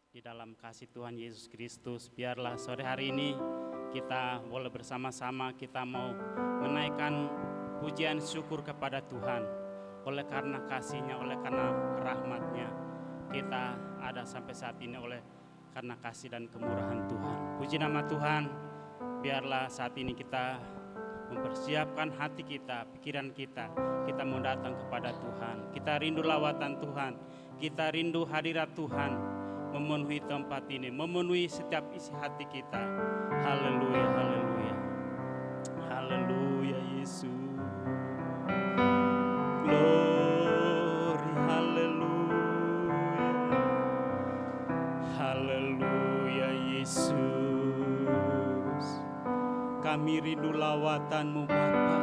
di dalam kasih Tuhan Yesus Kristus. Biarlah sore hari ini kita boleh bersama-sama, kita mau menaikkan pujian syukur kepada Tuhan. Oleh karena kasih-Nya, oleh karena rahmat-Nya, kita ada sampai saat ini oleh karena kasih dan kemurahan Tuhan. Puji nama Tuhan. Biarlah saat ini kita mempersiapkan hati kita, pikiran kita. Kita mau datang kepada Tuhan. Kita rindu lawatan Tuhan. Kita rindu hadirat Tuhan memenuhi tempat ini, memenuhi setiap isi hati kita. Haleluya, haleluya. Haleluya Yesus. Glory, haleluya. Haleluya Yesus. Kami rindu lawatan-Mu Bapa.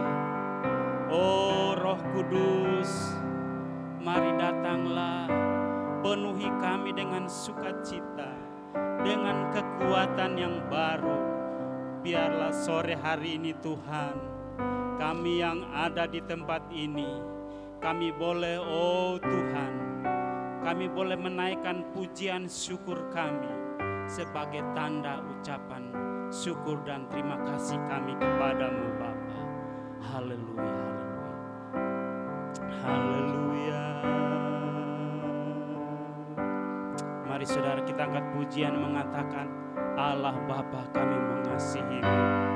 Oh Roh Kudus, mari datanglah, penuhi kami dengan sukacita, dengan kekuatan yang baru. Biarlah sore hari ini Tuhan, kami yang ada di tempat ini, kami boleh, oh Tuhan, kami boleh menaikkan pujian syukur kami sebagai tanda ucapan syukur dan terima kasih kami kepadamu Bapa. Haleluya, haleluya. Haleluya. Mari saudara kita angkat pujian mengatakan, Allah Bapa kami mengasihi-Mu.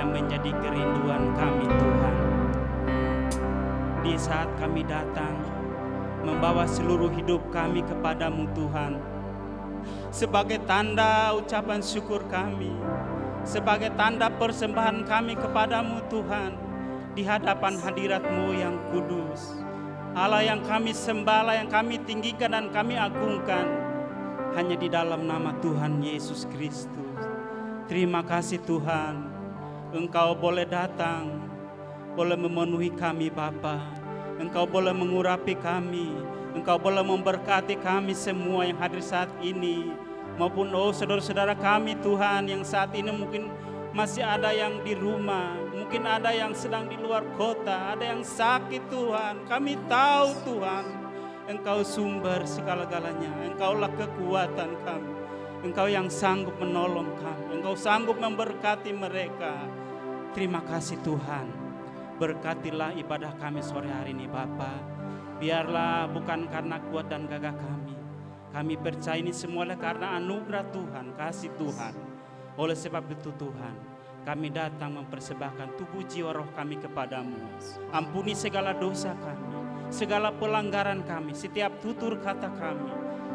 yang menjadi kerinduan kami Tuhan. Di saat kami datang membawa seluruh hidup kami kepadamu Tuhan, sebagai tanda ucapan syukur kami, sebagai tanda persembahan kami kepadamu Tuhan, di hadapan hadirat-Mu yang kudus, Allah yang kami sembah, Allah yang kami tinggikan dan kami agungkan, hanya di dalam nama Tuhan Yesus Kristus. Terima kasih Tuhan, Engkau boleh datang, boleh memenuhi kami Bapa. Engkau boleh mengurapi kami, Engkau boleh memberkati kami semua yang hadir saat ini, maupun saudara-saudara kami Tuhan yang saat ini mungkin masih ada yang di rumah, mungkin ada yang sedang di luar kota, ada yang sakit Tuhan. Kami tahu Tuhan, Engkau sumber segala-galanya, Engkaulah kekuatan kami, Engkau yang sanggup menolong kami, Engkau sanggup memberkati mereka. Terima kasih Tuhan. Berkatilah ibadah kami sore hari ini Bapa. Biarlah bukan karena kuat dan gagah kami percaya ini semuanya karena anugerah Tuhan, kasih Tuhan. Oleh sebab itu Tuhan, kami datang mempersembahkan tubuh jiwa roh kami kepadamu. Ampuni segala dosa kami, segala pelanggaran kami, setiap tutur kata kami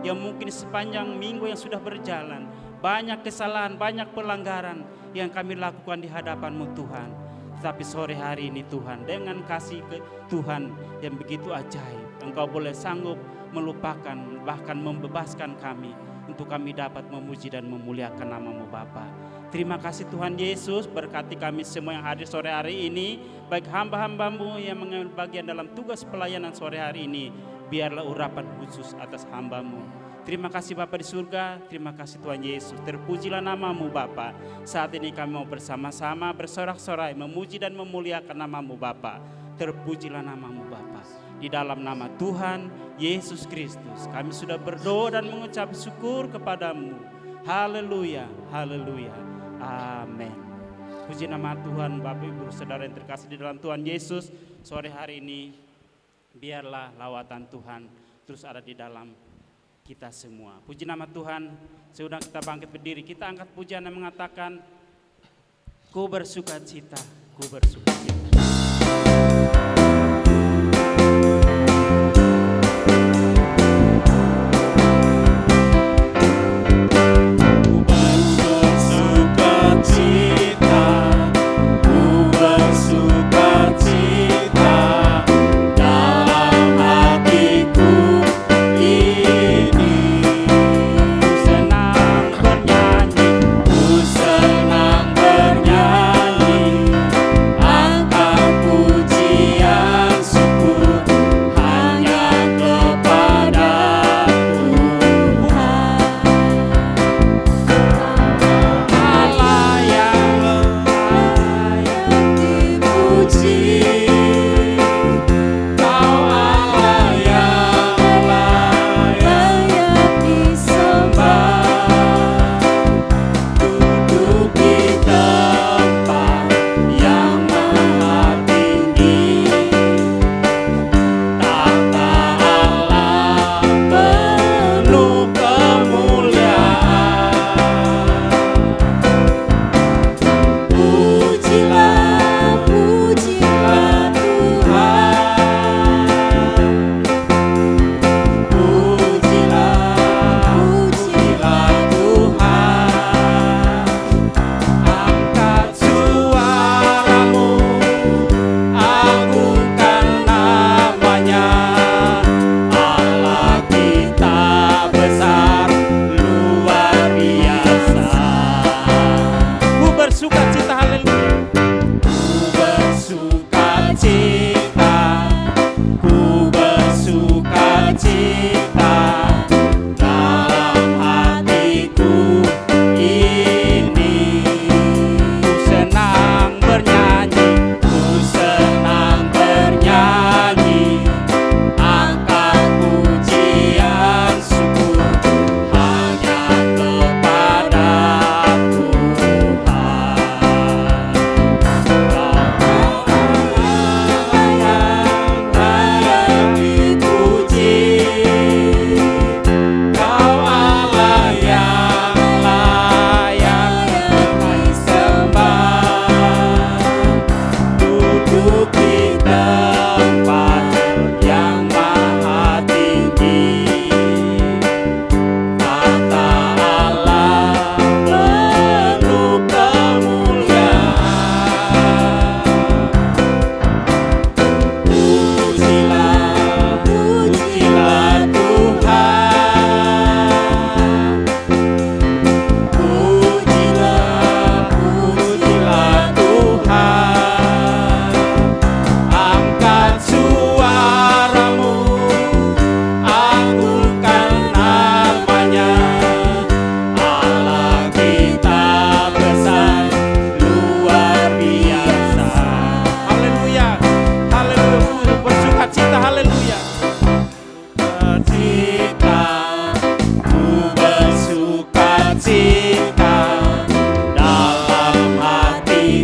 yang mungkin sepanjang minggu yang sudah berjalan, banyak kesalahan, banyak pelanggaran yang kami lakukan di hadapan-Mu Tuhan. Tapi sore hari ini Tuhan, dengan kasih Tuhan yang begitu ajaib, Engkau boleh sanggup melupakan, bahkan membebaskan kami, untuk kami dapat memuji dan memuliakan nama-Mu Bapa. Terima kasih Tuhan Yesus, berkati kami semua yang hadir sore hari ini, baik hamba-hamba-Mu yang mengambil bagian dalam tugas pelayanan sore hari ini, biarlah urapan khusus atas hamba-Mu. Terima kasih Bapa di surga, terima kasih Tuhan Yesus. Terpujilah nama-Mu Bapa. Saat ini kami mau bersama-sama bersorak-sorai memuji dan memuliakan nama-Mu Bapa. Terpujilah nama-Mu Bapa. Di dalam nama Tuhan Yesus Kristus kami sudah berdoa dan mengucap syukur kepadamu. Haleluya, haleluya, amin. Puji nama Tuhan. Bapak Ibu Saudara yang terkasih di dalam Tuhan Yesus, sore hari ini biarlah lawatan Tuhan terus ada di dalam kita semua. Puji nama Tuhan. Sudah kita bangkit berdiri, kita angkat pujian yang mengatakan, ku bersuka cita, ku bersuka cita.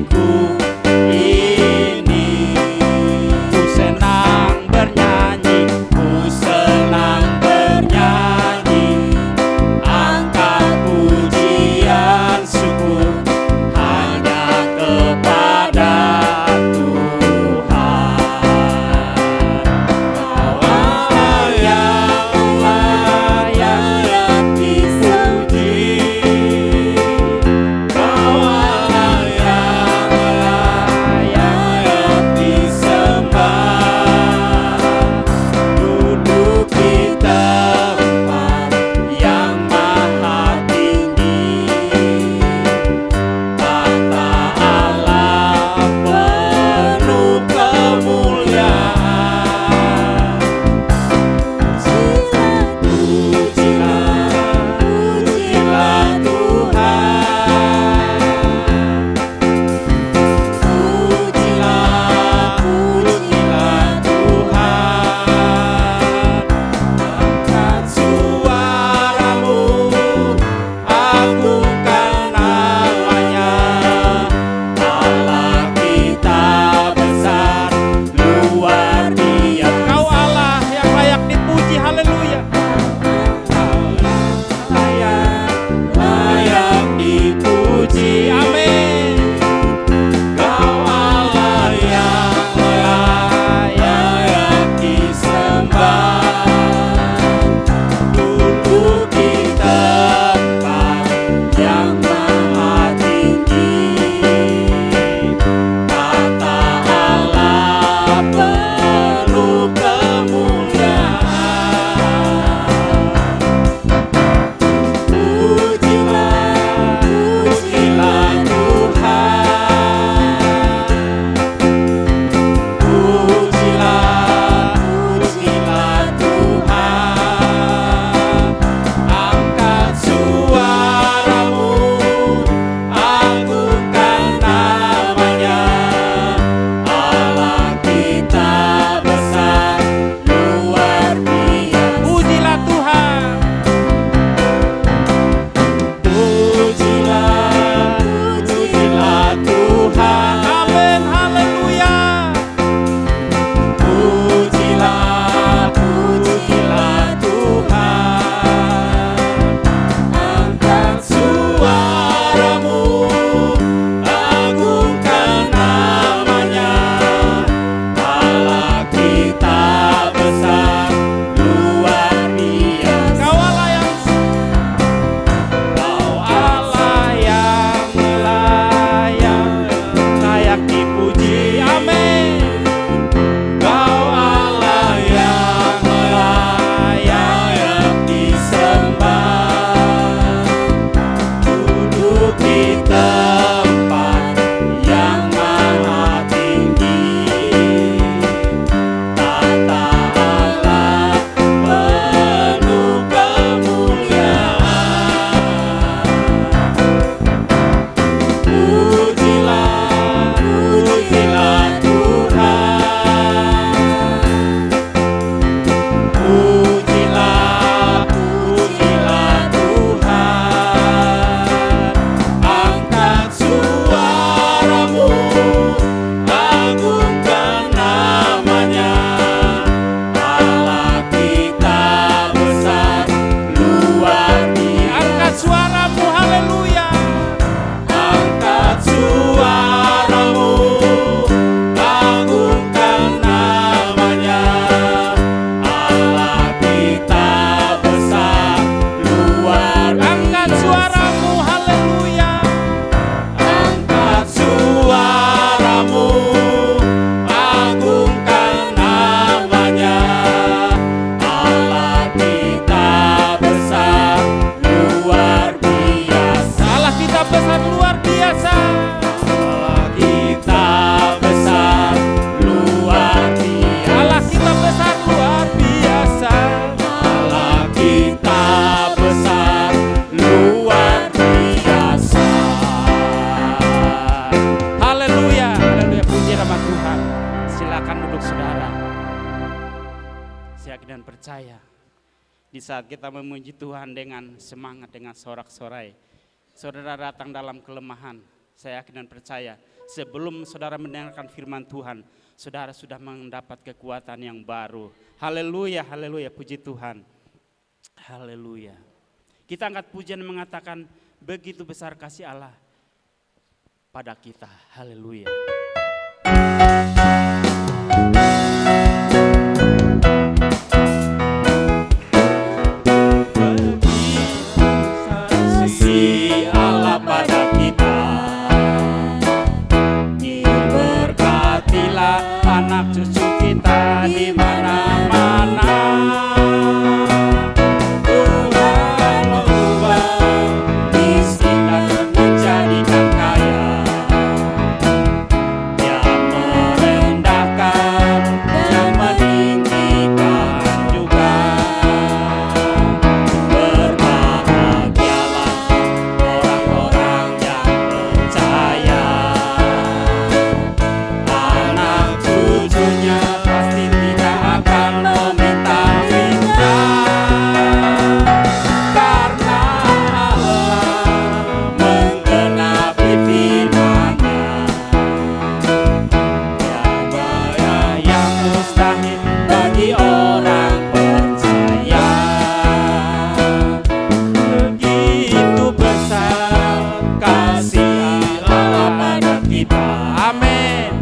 hatiku ini. Ku senang bernyanyi, ku senang bernyanyi, angkat pujian syukur hanya kepada Tuhan. Kau Allah yang layak dipuji, Kau Allah yang layak disembah. Duduk di tempat yang maha tinggi, tahta Allah penuh kemuliaan. Pujilah, pujilah Tuhan. Pujilah, pujilah Tuhan. Angkat suaramu, agungkan namanya. Allah kita besar, luar biasa. Kau Allah yang layak dipuji, haleluya. Layak dipuji, amin. Kau Allah yang layak disembah. Duduk di tempat yang maha tinggi, tahta Allah penuh kemuliaan. Pujilah, pujilah Tuhan. Pujilah, pujilah Tuhan. Angkat suaramu, agungkan namanya. Allah kita besar, luar biasa. Pujilah Tuhan. Pujilah, pujilah Tuhan, amin, haleluya. Pujilah, pujilah Tuhan. Angkat suaramu, agungkan namanya. Allah kita besar, luar biasa. Kau Allah yang layak dipuji, amin. Kau Allah yang layak disembah. Duduk di tempat yang maha tinggi, tahta Allah penuh kemuliaan. Pujilah, pujilah Tuhan. Pujilah, pujilah Tuhan. Angkat suaramu, agungkan namanya. Allah kita besar, luar biasa. Angkat suaramu, haleluya. Angkat suaramu, agungkan namanya. Allah kita besar, luar biasa. Angkat suaramu, haleluya. Angkat suaramu, agungkan namanya. Allah kita besar, luar biasa. Allah kita besar, luar biasa. Allah kita besar, luar biasa. Allah kita besar, luar biasa. Allah kita besar, luar biasa. Haleluya, haleluya, puji nama Tuhan. Silakan duduk saudara. Saya yakin dan percaya di saat kita memuji Tuhan dengan semangat, dengan sorak-sorai, saudara datang dalam kelemahan, saya yakin dan percaya Sebelum saudara mendengarkan firman Tuhan, saudara sudah mendapat kekuatan yang baru. Haleluya, haleluya, puji Tuhan. Haleluya. Kita angkat pujian mengatakan begitu besar kasih Allah pada kita. Haleluya. Kasih Allah pada kita, diberkatilah anak cucu kita di mana-mana. Tuhan mengubah miskin dan menjadikan kaya. Dia merendahkan dan meninggikan juga. Berbahagialah orang-orang yang percaya, anak cucunya pasti tidak akan meminta-minta, karena Allah menggenapi firman-Nya. Tiada yang mustahil bagi orang percaya. Begitu besar kasih Allah pada kita. Amin.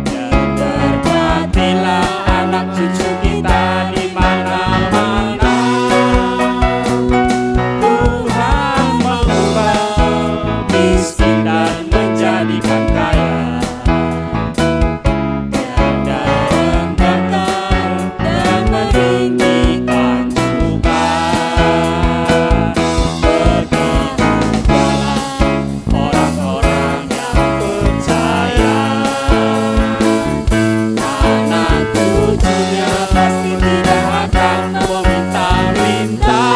Dan berkatilah anak cucu kita di mana-mana. Tuhan mengubah miskin dan menjadikan kaya. Tiada yang gagal dan meninggikan juga. Berbahagialah orang-orang yang percaya, anak cucunya pasti tidak akan meminta-minta,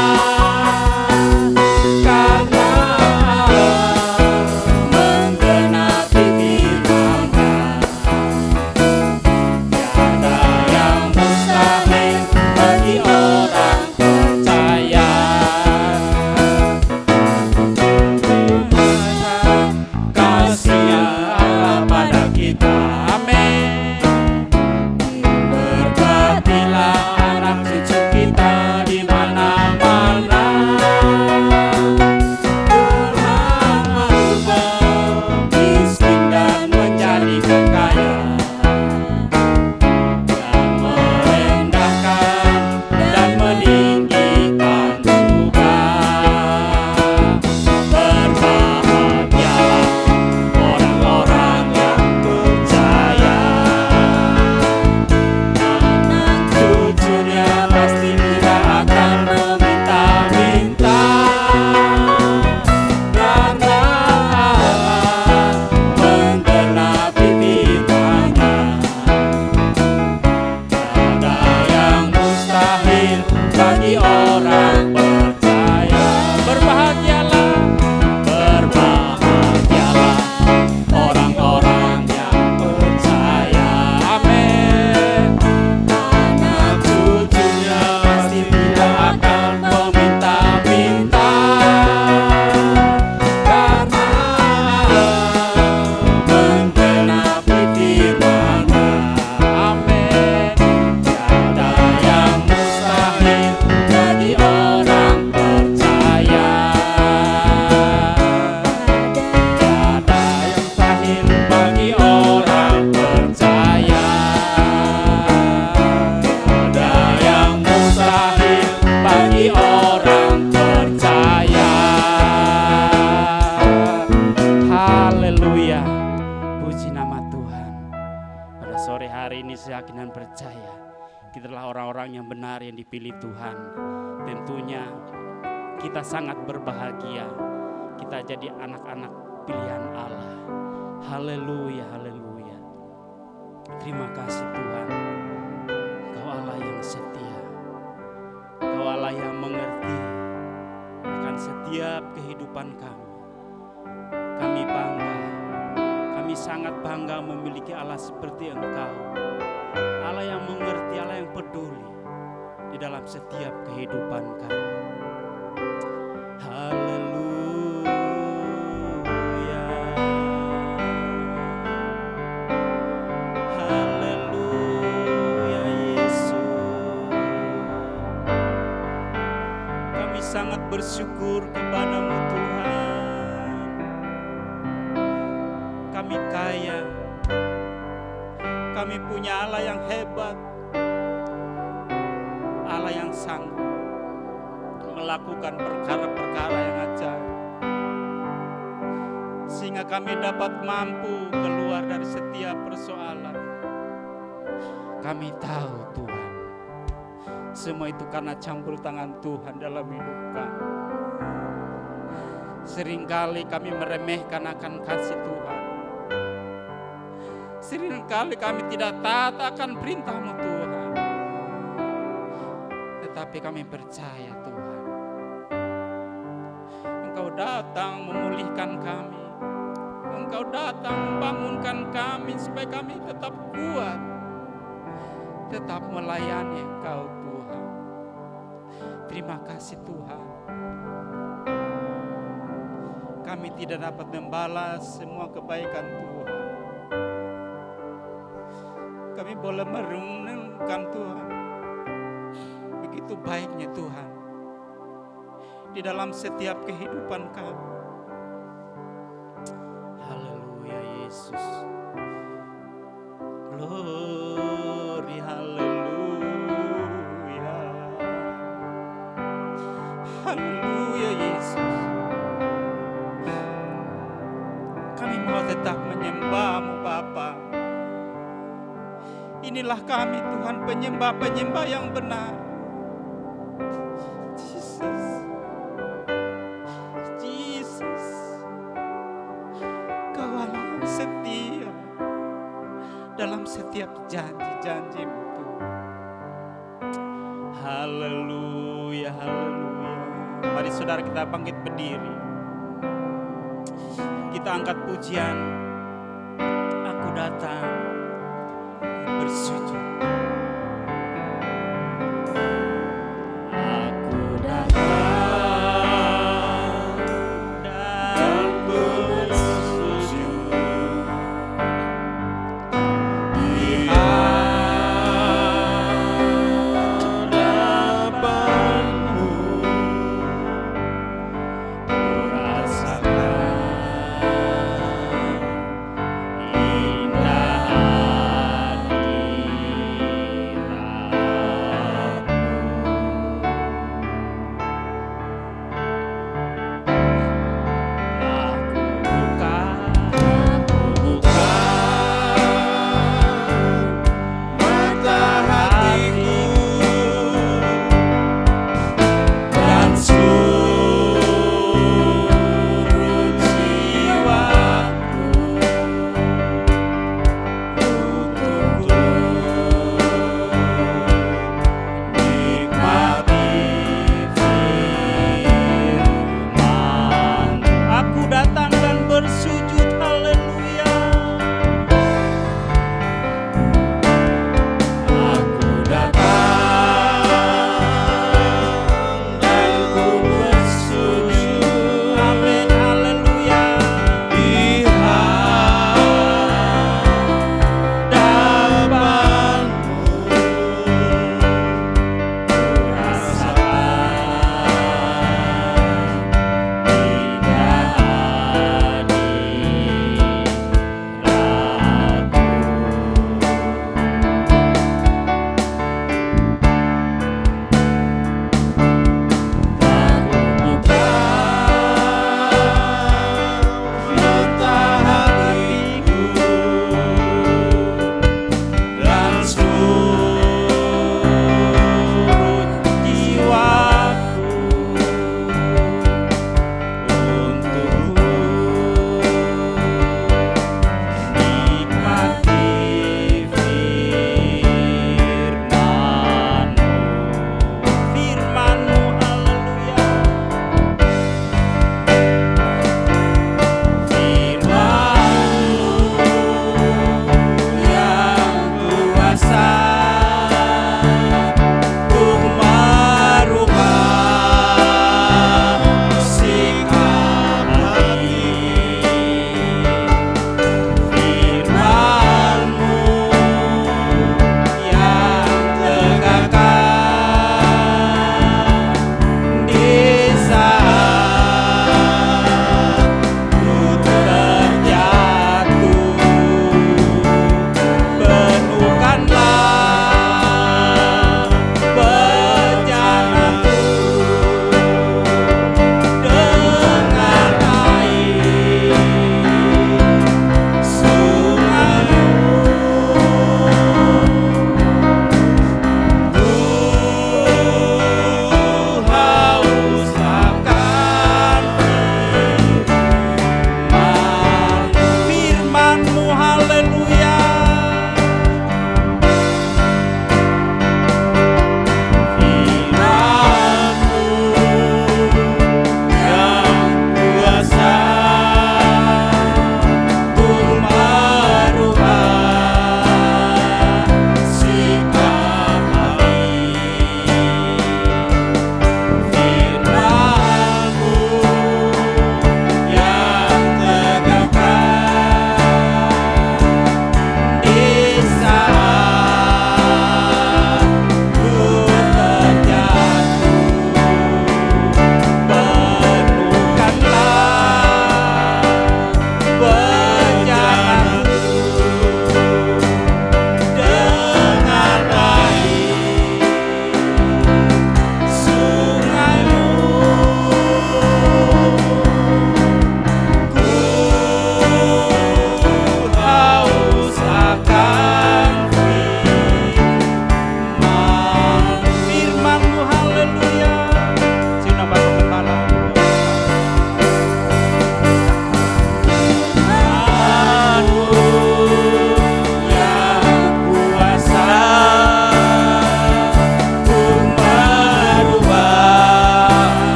karena Allah menggenapi firman-Nya. Tiada yang mustahil bagi orang percaya. Kasih Allah pada kita. Amin. Berkatilah anak cucu kita di mana-mana. Tuhan mengubah miskin dan menjadikan kaya. Dia merendahkan dan meninggikan juga. Berbahagialah orang-orang yang percaya, anak cucunya pasti tidak akan meminta-minta, karena Allah menggenapi firman-Nya. Tiada yang mustahil bagi orang percaya. Berbahagialah, berbahagialah orang-orang yang percaya. Amin. Anak cucunya pasti tidak akan meminta-minta, karena Allah menggenapi firman-Nya. Amin. Tiada yang mustahil bagi orang percaya. Tiada yang mustahil bagi orang percaya. Tiada yang mustahil bagi orang percaya. Haleluya. Puji nama Tuhan. Pada sore hari ini saya yakin dan percaya kita adalah orang-orang yang benar yang dipilih Tuhan. Tentunya kita sangat berbahagia. Kita jadi anak-anak pilihan Allah. Haleluya, haleluya. Terima kasih Tuhan. Kau Allah yang setia. Kau Allah yang mengerti akan setiap kehidupan kami. Kami bangga. Kami sangat bangga memiliki Allah seperti Engkau. Allah yang mengerti, Allah yang peduli di dalam setiap kehidupan kami. Haleluya. bersyukur kepadamu Tuhan. Kami kaya, kami punya Allah yang hebat, Allah yang sanggup melakukan perkara-perkara yang ajaib, sehingga kami dapat mampu keluar dari setiap persoalan. Kami tahu Tuhan, semua itu karena campur tangan Tuhan dalam hidup kami. Seringkali kami meremehkan akan kasih Tuhan. Seringkali kami tidak taat akan perintah-Mu Tuhan. Tetapi kami percaya Tuhan, Engkau datang memulihkan kami. Engkau datang membangunkan kami supaya kami tetap kuat, tetap melayani Engkau Tuhan. Terima kasih Tuhan. Kami tidak dapat membalas semua kebaikan Tuhan. Kami boleh merenungkan Tuhan, begitu baiknya Tuhan di dalam setiap kehidupan kami. Haleluya Yesus. Glory, haleluya. Haleluya Yesus. Kami mau tetap menyembah-Mu Bapa. Inilah kami Tuhan, penyembah-penyembah yang benar. Jesus, Kau Allah yang setia dalam setiap janji-janji-Mu Tuhan. Haleluya, haleluya. Mari saudara kita bangkit berdiri. Kita angkat pujian. Aku datang bersujud. Aku datang dan bersujud di hadapan-Mu. Rasakan indah hadirat-Mu.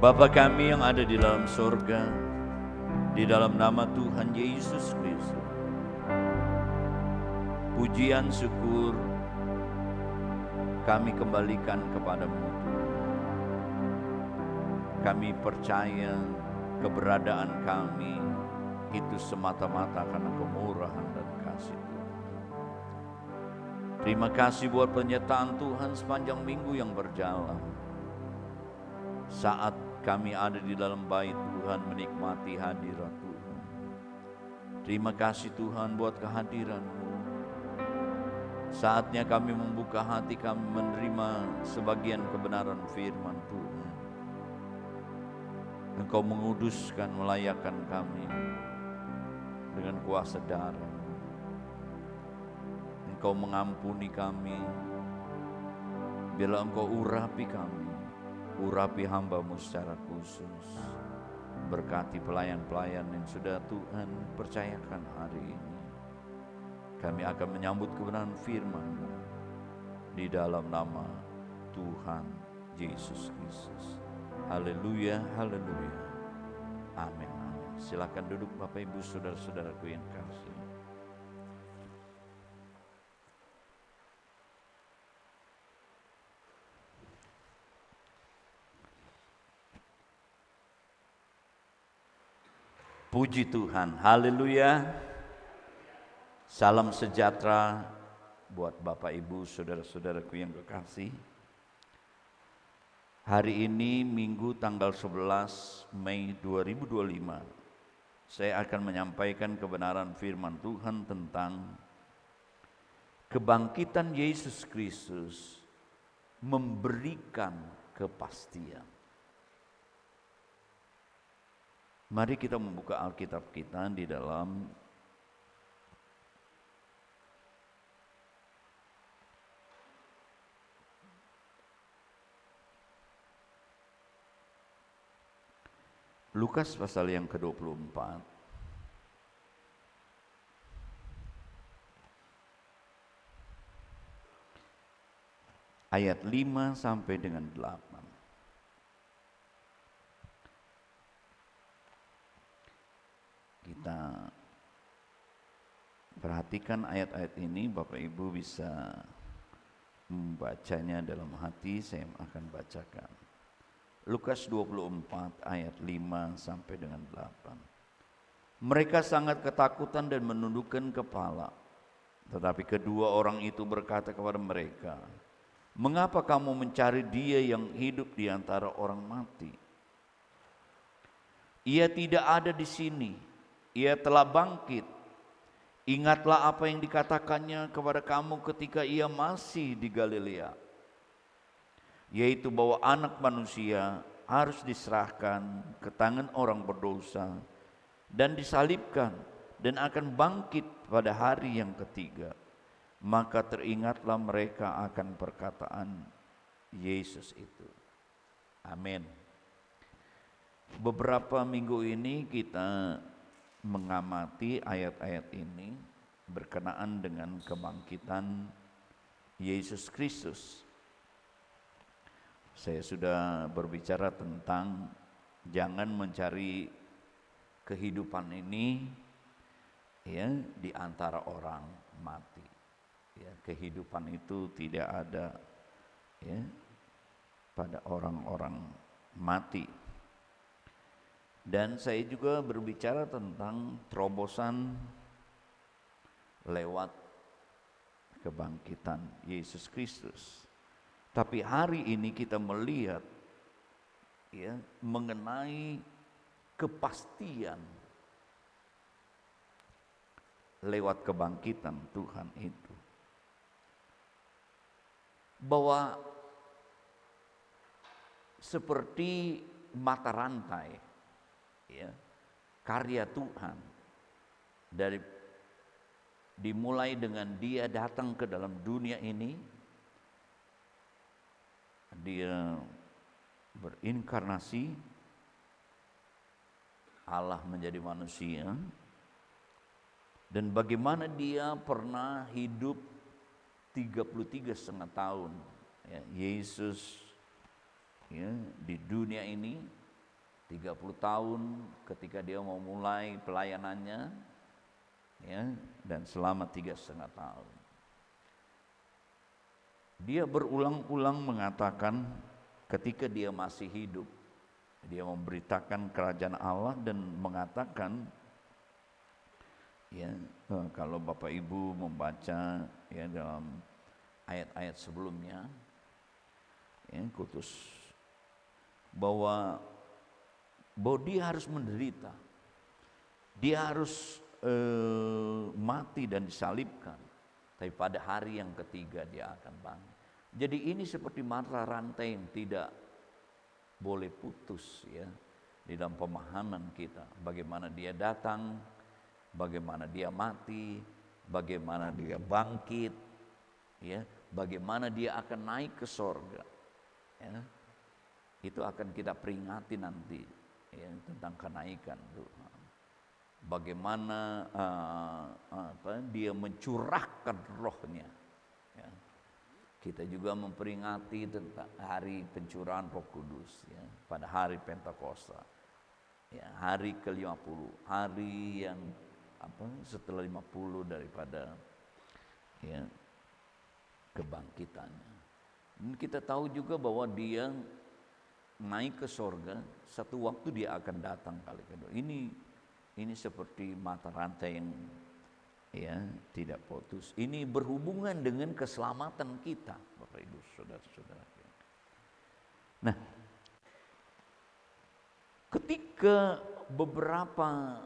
Bapa kami yang ada di dalam surga, di dalam nama Tuhan Yesus Kristus, pujian syukur kami kembalikan kepadamu. Kami percaya keberadaan kami itu semata-mata karena kemurahan dan kasih Tuhan. Terima kasih buat penyertaan Tuhan sepanjang minggu yang berjalan. Saat kami ada di dalam bait Tuhan menikmati hadirat Tuhan. Terima kasih Tuhan buat kehadiran-Mu. Saatnya kami membuka hati kami menerima sebagian kebenaran firman Tuhan. Engkau menguduskan, melayakkan kami dengan kuasa darah. Engkau mengampuni kami. Bila Engkau urapi kami, urapi hamba-Mu secara khusus. Berkati pelayan-pelayan yang sudah Tuhan percayakan hari ini. Kami akan menyambut kebenaran firman-Mu di dalam nama Tuhan Yesus Kristus. Haleluya, haleluya. Amin, amin. Silakan duduk Bapak Ibu saudara-saudaraku yang kasih. Puji Tuhan, haleluya. Salam sejahtera buat Bapak Ibu saudara-saudaraku yang kekasih. Hari ini Minggu tanggal 11 Mei 2025, saya akan menyampaikan kebenaran firman Tuhan tentang kebangkitan Yesus Kristus memberikan kepastian. Mari kita membuka Alkitab kita di dalam Lukas pasal yang ke-24. Ayat 5 sampai dengan 8. Kita perhatikan ayat-ayat ini, Bapak Ibu bisa membacanya dalam hati, saya akan bacakan. Lukas 24 ayat 5 sampai dengan 8. Mereka sangat ketakutan dan menundukkan kepala. Tetapi kedua orang itu berkata kepada mereka, "Mengapa kamu mencari Dia yang hidup di antara orang mati? Ia tidak ada di sini. Ia telah bangkit. Ingatlah apa yang dikatakannya kepada kamu ketika ia masih di Galilea, yaitu bahwa Anak Manusia harus diserahkan ke tangan orang berdosa dan disalibkan dan akan bangkit pada hari yang ketiga." Maka teringatlah mereka akan perkataan Yesus itu. Amin. Beberapa minggu ini kita mengamati ayat-ayat ini berkenaan dengan kebangkitan Yesus Kristus. Saya sudah berbicara tentang jangan mencari kehidupan ini ya di antara orang mati. Ya, kehidupan itu tidak ada ya pada orang-orang mati. Dan saya juga berbicara tentang terobosan lewat kebangkitan Yesus Kristus. Tapi hari ini kita melihat ya mengenai kepastian lewat kebangkitan Tuhan itu. Bahwa seperti mata rantai ya, karya Tuhan dimulai dengan Dia datang ke dalam dunia ini, Dia berinkarnasi, Allah menjadi manusia, dan bagaimana Dia pernah hidup 33,5 tahun ya, Yesus ya, di dunia ini 30 tahun ketika dia mau mulai pelayanannya, ya, dan selama 3,5 tahun. Dia berulang-ulang mengatakan ketika dia masih hidup, dia memberitakan kerajaan Allah dan mengatakan, ya, kalau Bapak Ibu membaca ya dalam ayat-ayat sebelumnya, ya, khusus bahwa dia harus menderita, dia harus mati dan disalibkan, tapi pada hari yang ketiga dia akan bangkit. Jadi ini seperti mata rantai yang tidak boleh putus, ya, di dalam pemahaman kita. Bagaimana dia datang, bagaimana dia mati, bagaimana dia bangkit, ya, bagaimana dia akan naik ke sorga, ya. Itu akan kita peringati nanti, ya, tentang kenaikan Tuhan. Bagaimana dia mencurahkan rohnya, ya. Kita juga memperingati tentang hari pencurahan Roh Kudus, ya, pada hari Pentakosta, ya, hari ke-50, hari yang setelah 50 daripada, ya, kebangkitannya. Dan kita tahu juga bahwa dia naik ke sorga, satu waktu dia akan datang kali kedua. Ini seperti mata rantai yang, ya, tidak putus. Ini berhubungan dengan keselamatan kita, Bapak Ibu, saudara-saudara. Nah, ketika beberapa,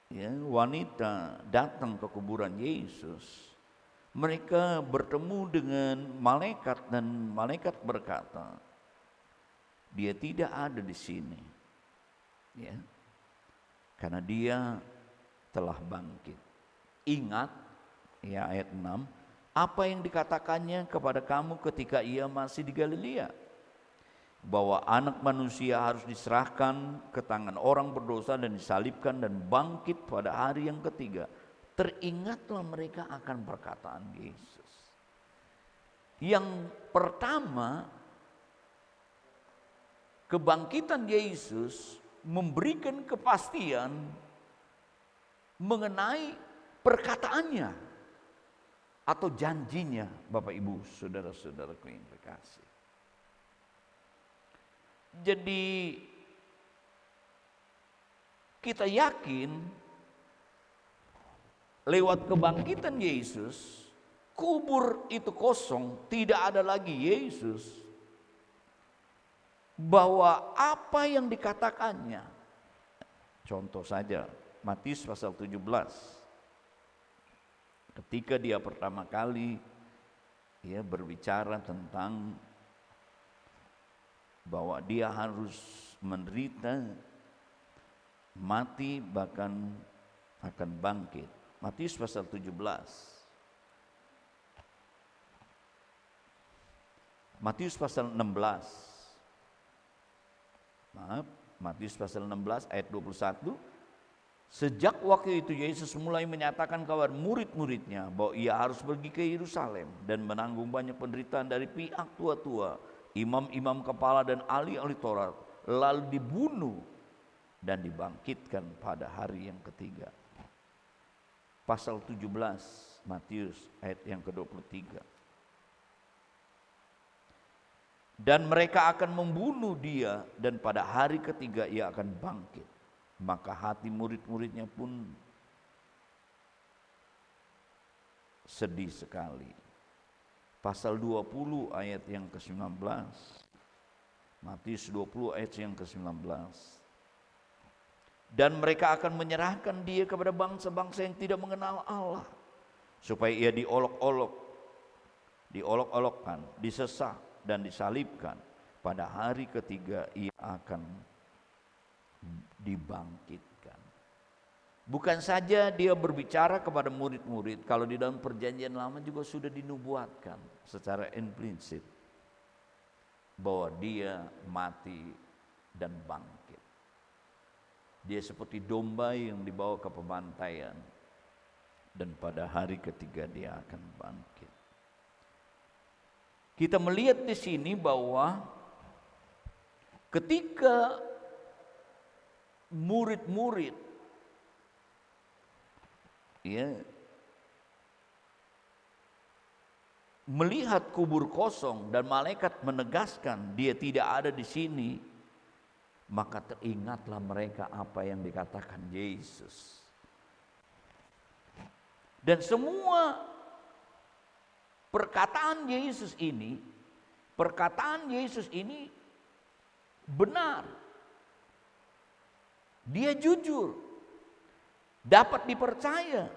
ya, wanita datang ke kuburan Yesus, mereka bertemu dengan malaikat dan malaikat berkata, dia tidak ada di sini, ya, karena dia telah bangkit. Ingat, ya, ayat 6, apa yang dikatakannya kepada kamu ketika ia masih di Galilea, bahwa anak manusia harus diserahkan ke tangan orang berdosa dan disalibkan dan bangkit pada hari yang ketiga. Teringatlah mereka akan perkataan Yesus. Yang pertama, kebangkitan Yesus memberikan kepastian mengenai perkataannya atau janjinya, Bapak Ibu, saudara-saudaraku yang terkasih. Jadi kita yakin lewat kebangkitan Yesus, kubur itu kosong, tidak ada lagi Yesus. Bahwa apa yang dikatakannya, contoh saja Matius pasal 17, ketika dia pertama kali, ya, berbicara tentang bahwa dia harus menderita, mati, bahkan akan bangkit. Matius pasal 17, Matius pasal 16, Matius pasal 16 ayat 21. Sejak waktu itu Yesus mulai menyatakan kepada murid-muridnya bahwa ia harus pergi ke Yerusalem dan menanggung banyak penderitaan dari pihak tua-tua, imam-imam kepala dan ahli-ahli Taurat, lalu dibunuh dan dibangkitkan pada hari yang ketiga. Pasal 17 Matius ayat yang ke-23. Dan mereka akan membunuh dia dan pada hari ketiga ia akan bangkit. Maka hati murid-muridnya pun sedih sekali. Pasal 20 ayat yang ke-19. Matius 20 ayat yang ke-19. Dan mereka akan menyerahkan dia kepada bangsa-bangsa yang tidak mengenal Allah, supaya ia diolok-olokkan, disesak dan disalibkan. Pada hari ketiga ia akan dibangkitkan. Bukan saja dia berbicara kepada murid-murid, kalau di dalam perjanjian lama juga sudah dinubuatkan secara implisit bahwa dia mati dan bangkit. Dia seperti domba yang dibawa ke pembantaian, dan pada hari ketiga dia akan bangkit. Kita melihat di sini bahwa ketika murid-murid ya melihat kubur kosong dan malaikat menegaskan dia tidak ada di sini, maka teringatlah mereka apa yang dikatakan Yesus. Dan semua perkataan Yesus ini benar. Dia jujur, dapat dipercaya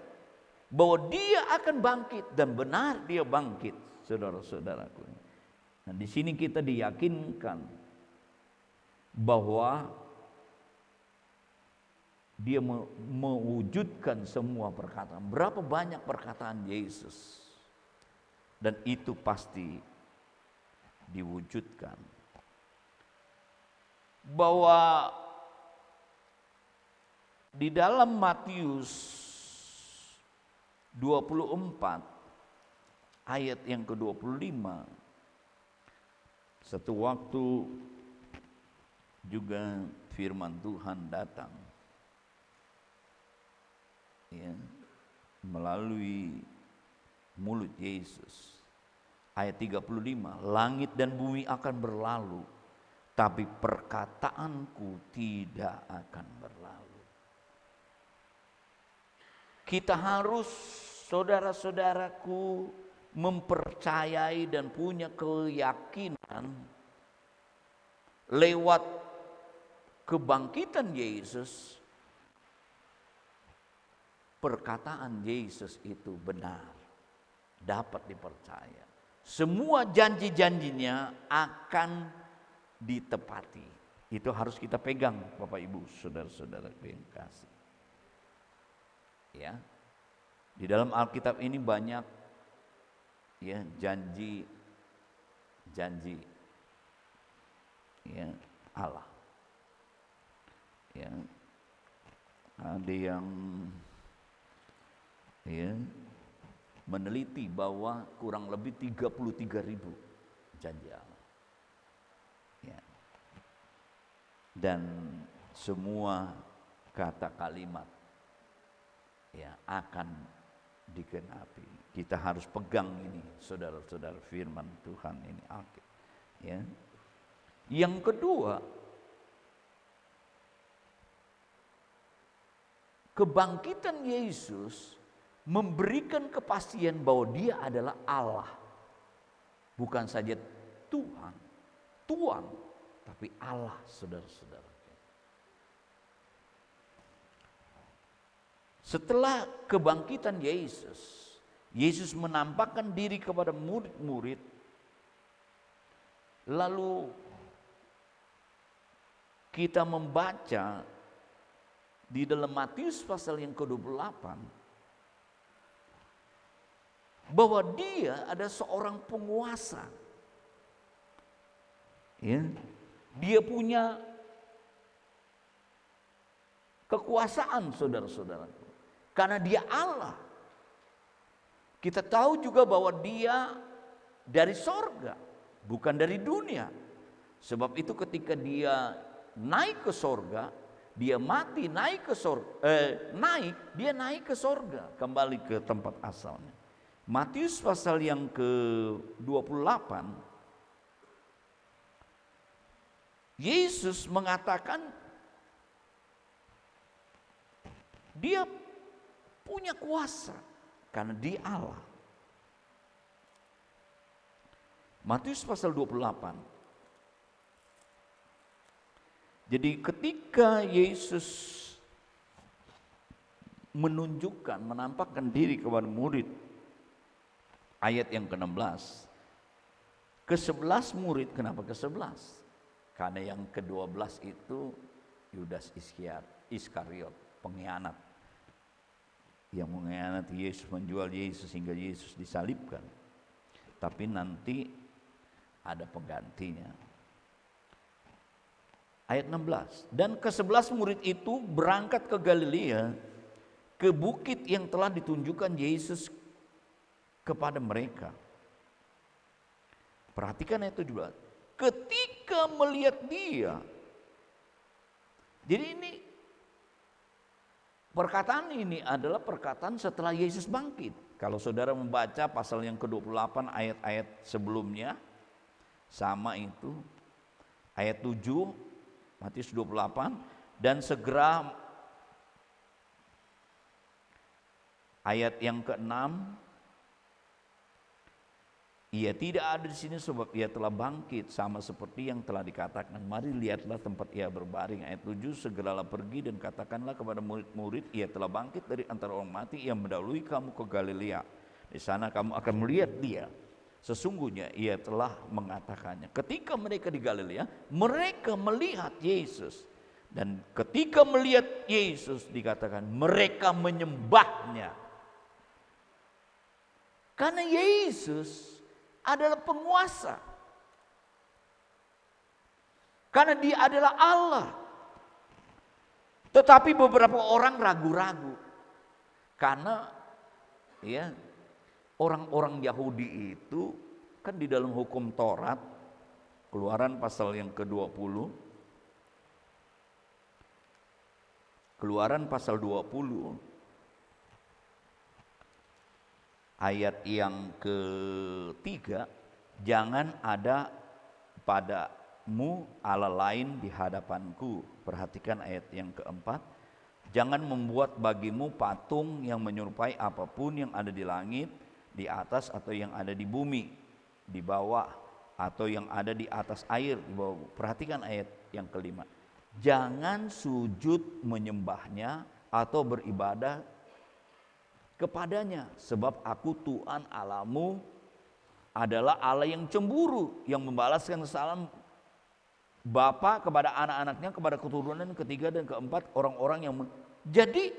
bahwa dia akan bangkit, dan benar dia bangkit, saudara-saudaraku. Nah, di sini kita diyakinkan bahwa dia mewujudkan semua perkataan. Berapa banyak perkataan Yesus, dan itu pasti diwujudkan. Bahwa di dalam Matius 24 ayat yang ke-25, satu waktu juga firman Tuhan datang ya, melalui mulut Yesus. Ayat 35, langit dan bumi akan berlalu, tapi perkataanku tidak akan berlalu. Kita harus, saudara-saudaraku, mempercayai dan punya keyakinan lewat kebangkitan Yesus, perkataan Yesus itu benar, dapat dipercaya. Semua janji-janjinya akan ditepati. Itu harus kita pegang, Bapak Ibu, saudara-saudara yang kasih. Ya, di dalam Alkitab ini banyak ya janji ya Allah. Ya, ada yang ya meneliti bahwa kurang lebih 33.000 janji Allah. Ya. Dan semua kata kalimat ya akan digenapi. Kita harus pegang ini, saudara-saudara, firman Tuhan ini Alkitab. Ya. Yang kedua, kebangkitan Yesus memberikan kepastian bahwa dia adalah Allah. Bukan saja Tuhan, Tuhan, tapi Allah, saudara-saudara. Setelah kebangkitan Yesus, Yesus menampakkan diri kepada murid-murid. Lalu kita membaca di dalam Matius pasal yang ke-28 bahwa dia ada seorang penguasa. Ya, dia punya kekuasaan, saudara-saudara. Karena dia Allah. Kita tahu juga bahwa dia dari sorga, bukan dari dunia. Sebab itu ketika dia naik ke sorga, dia mati naik ke sorga, dia naik ke sorga, kembali ke tempat asalnya. Matius pasal yang ke-28, Yesus mengatakan dia punya kuasa karena dia Allah. Matius pasal 28. Jadi ketika Yesus menunjukkan, menampakkan diri kepada murid, ayat yang ke-16, ke-11 murid, kenapa ke-11? Karena yang ke-12 itu Yudas Iskariot, pengkhianat, yang mengkhianati Yesus, menjual Yesus hingga Yesus disalibkan. Tapi nanti ada penggantinya. Ayat 16, dan ke-11 murid itu berangkat ke Galilea, ke bukit yang telah ditunjukkan Yesus kepada mereka. Perhatikan ayat 17, ketika melihat dia. Jadi ini perkataan ini adalah perkataan setelah Yesus bangkit. Kalau saudara membaca pasal yang ke-28 ayat-ayat sebelumnya, sama itu. Ayat 7, Matius 28, dan segera ayat yang ke-6, ia tidak ada di sini sebab ia telah bangkit, sama seperti yang telah dikatakan. Mari lihatlah tempat ia berbaring. Ayat 7, segeralah pergi dan katakanlah kepada murid-murid, ia telah bangkit dari antara orang mati, ia mendahului kamu ke Galilea. Di sana kamu akan melihat dia. Sesungguhnya ia telah mengatakannya. Ketika mereka di Galilea, mereka melihat Yesus. Dan ketika melihat Yesus dikatakan mereka menyembahnya. Karena Yesus adalah penguasa. Karena dia adalah Allah. Tetapi beberapa orang ragu-ragu. Karena ya, orang-orang Yahudi itu kan di dalam hukum Taurat, Keluaran pasal yang ke-20, Keluaran pasal 20 ayat yang ke-3, jangan ada padamu Allah lain di hadapanku. Perhatikan ayat yang ke-4, jangan membuat bagimu patung yang menyerupai apapun yang ada di langit, di atas atau yang ada di bumi, di bawah atau yang ada di atas air di bawah. Perhatikan ayat yang ke-5, jangan sujud menyembahnya atau beribadah kepadanya, sebab aku Tuhan Allahmu adalah Allah yang cemburu, yang membalaskan kesalahan bapa kepada anak-anaknya, kepada keturunan ketiga dan keempat orang-orang yang jadi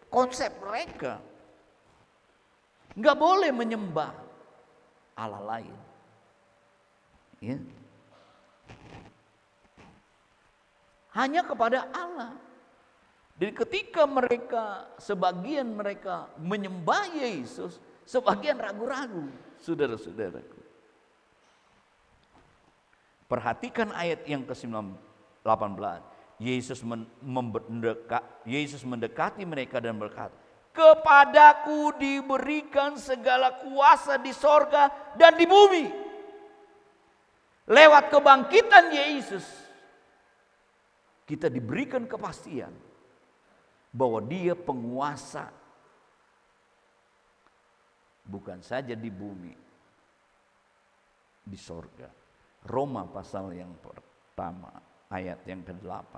konsep mereka nggak boleh menyembah Allah lain, ya. Hanya kepada Allah. Jadi ketika sebagian mereka menyembah Yesus, sebagian ragu-ragu, saudara-saudaraku. Perhatikan ayat yang ke-18. Yesus mendekati mereka dan berkata, kepadaku diberikan segala kuasa di sorga dan di bumi. Lewat kebangkitan Yesus, kita diberikan kepastian bahwa dia penguasa bukan saja di bumi, di sorga. Roma pasal yang pertama ayat yang ke-8.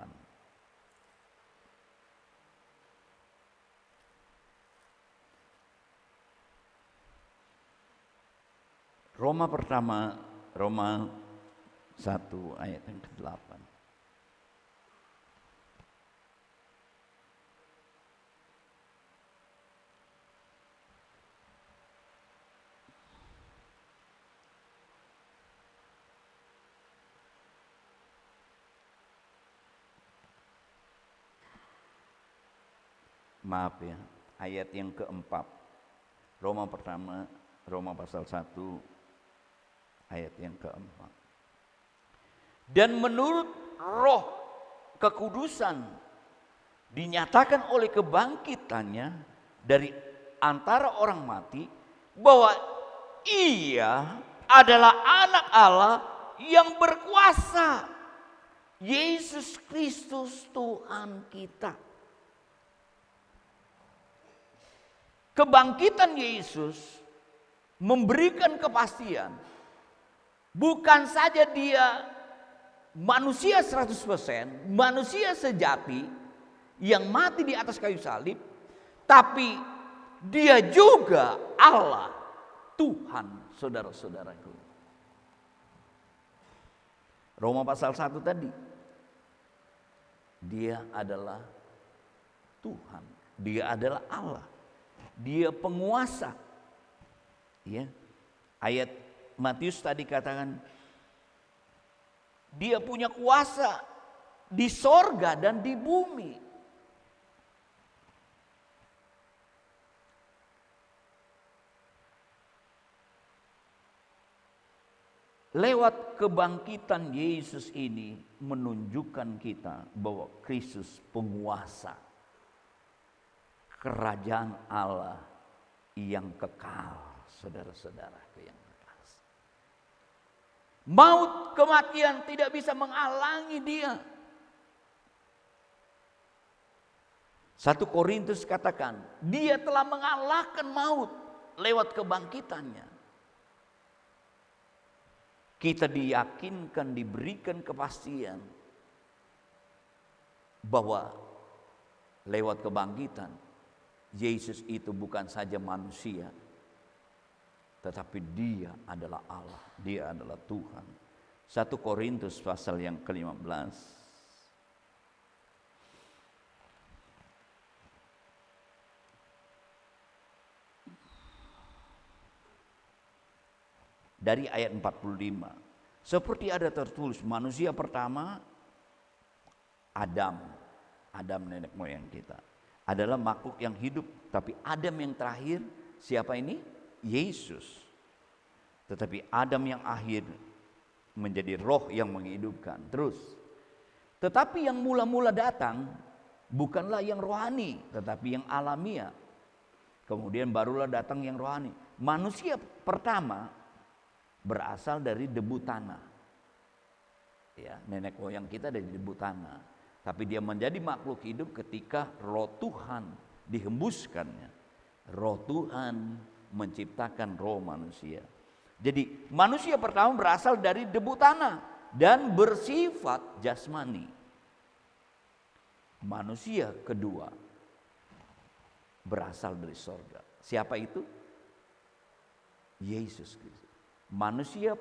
Roma 1 ayat yang ke-8. Maaf ya, ayat yang keempat. Roma pasal 1 ayat yang keempat. Dan menurut roh kekudusan dinyatakan oleh kebangkitannya dari antara orang mati bahwa ia adalah anak Allah yang berkuasa. Yesus Kristus Tuhan kita. Kebangkitan Yesus memberikan kepastian, bukan saja dia manusia 100%, manusia sejati yang mati di atas kayu salib, tapi dia juga Allah, Tuhan, saudara-saudaraku. Roma pasal 1 tadi, dia adalah Tuhan, dia adalah Allah. Dia penguasa. Ya. Ayat Matius tadi katakan dia punya kuasa di sorga dan di bumi. Lewat kebangkitan Yesus ini menunjukkan kita bahwa Kristus penguasa. kerajaan Allah yang kekal, saudara-saudaraku yang kekasih. Maut, kematian tidak bisa menghalangi dia. 1 Korintus katakan, dia telah mengalahkan maut lewat kebangkitannya. Kita diyakinkan, diberikan kepastian bahwa lewat kebangkitan, Yesus itu bukan saja manusia, tetapi dia adalah Allah, dia adalah Tuhan. 1 Korintus pasal yang ke-15. Dari ayat 45. Seperti ada tertulis, manusia pertama Adam nenek moyang kita adalah makhluk yang hidup, tapi Adam yang terakhir siapa ini? Yesus. Tetapi Adam yang akhir menjadi roh yang menghidupkan. Terus, tetapi yang mula-mula datang bukanlah yang rohani, tetapi yang alamiah. Kemudian barulah datang yang rohani. Manusia pertama berasal dari debu tanah. Ya, nenek moyang kita dari debu tanah. Tapi dia menjadi makhluk hidup ketika roh Tuhan dihembuskannya. Roh Tuhan menciptakan roh manusia. Jadi manusia pertama berasal dari debu tanah dan bersifat jasmani. Manusia kedua berasal dari sorga. Siapa itu? Yesus Kristus. Manusia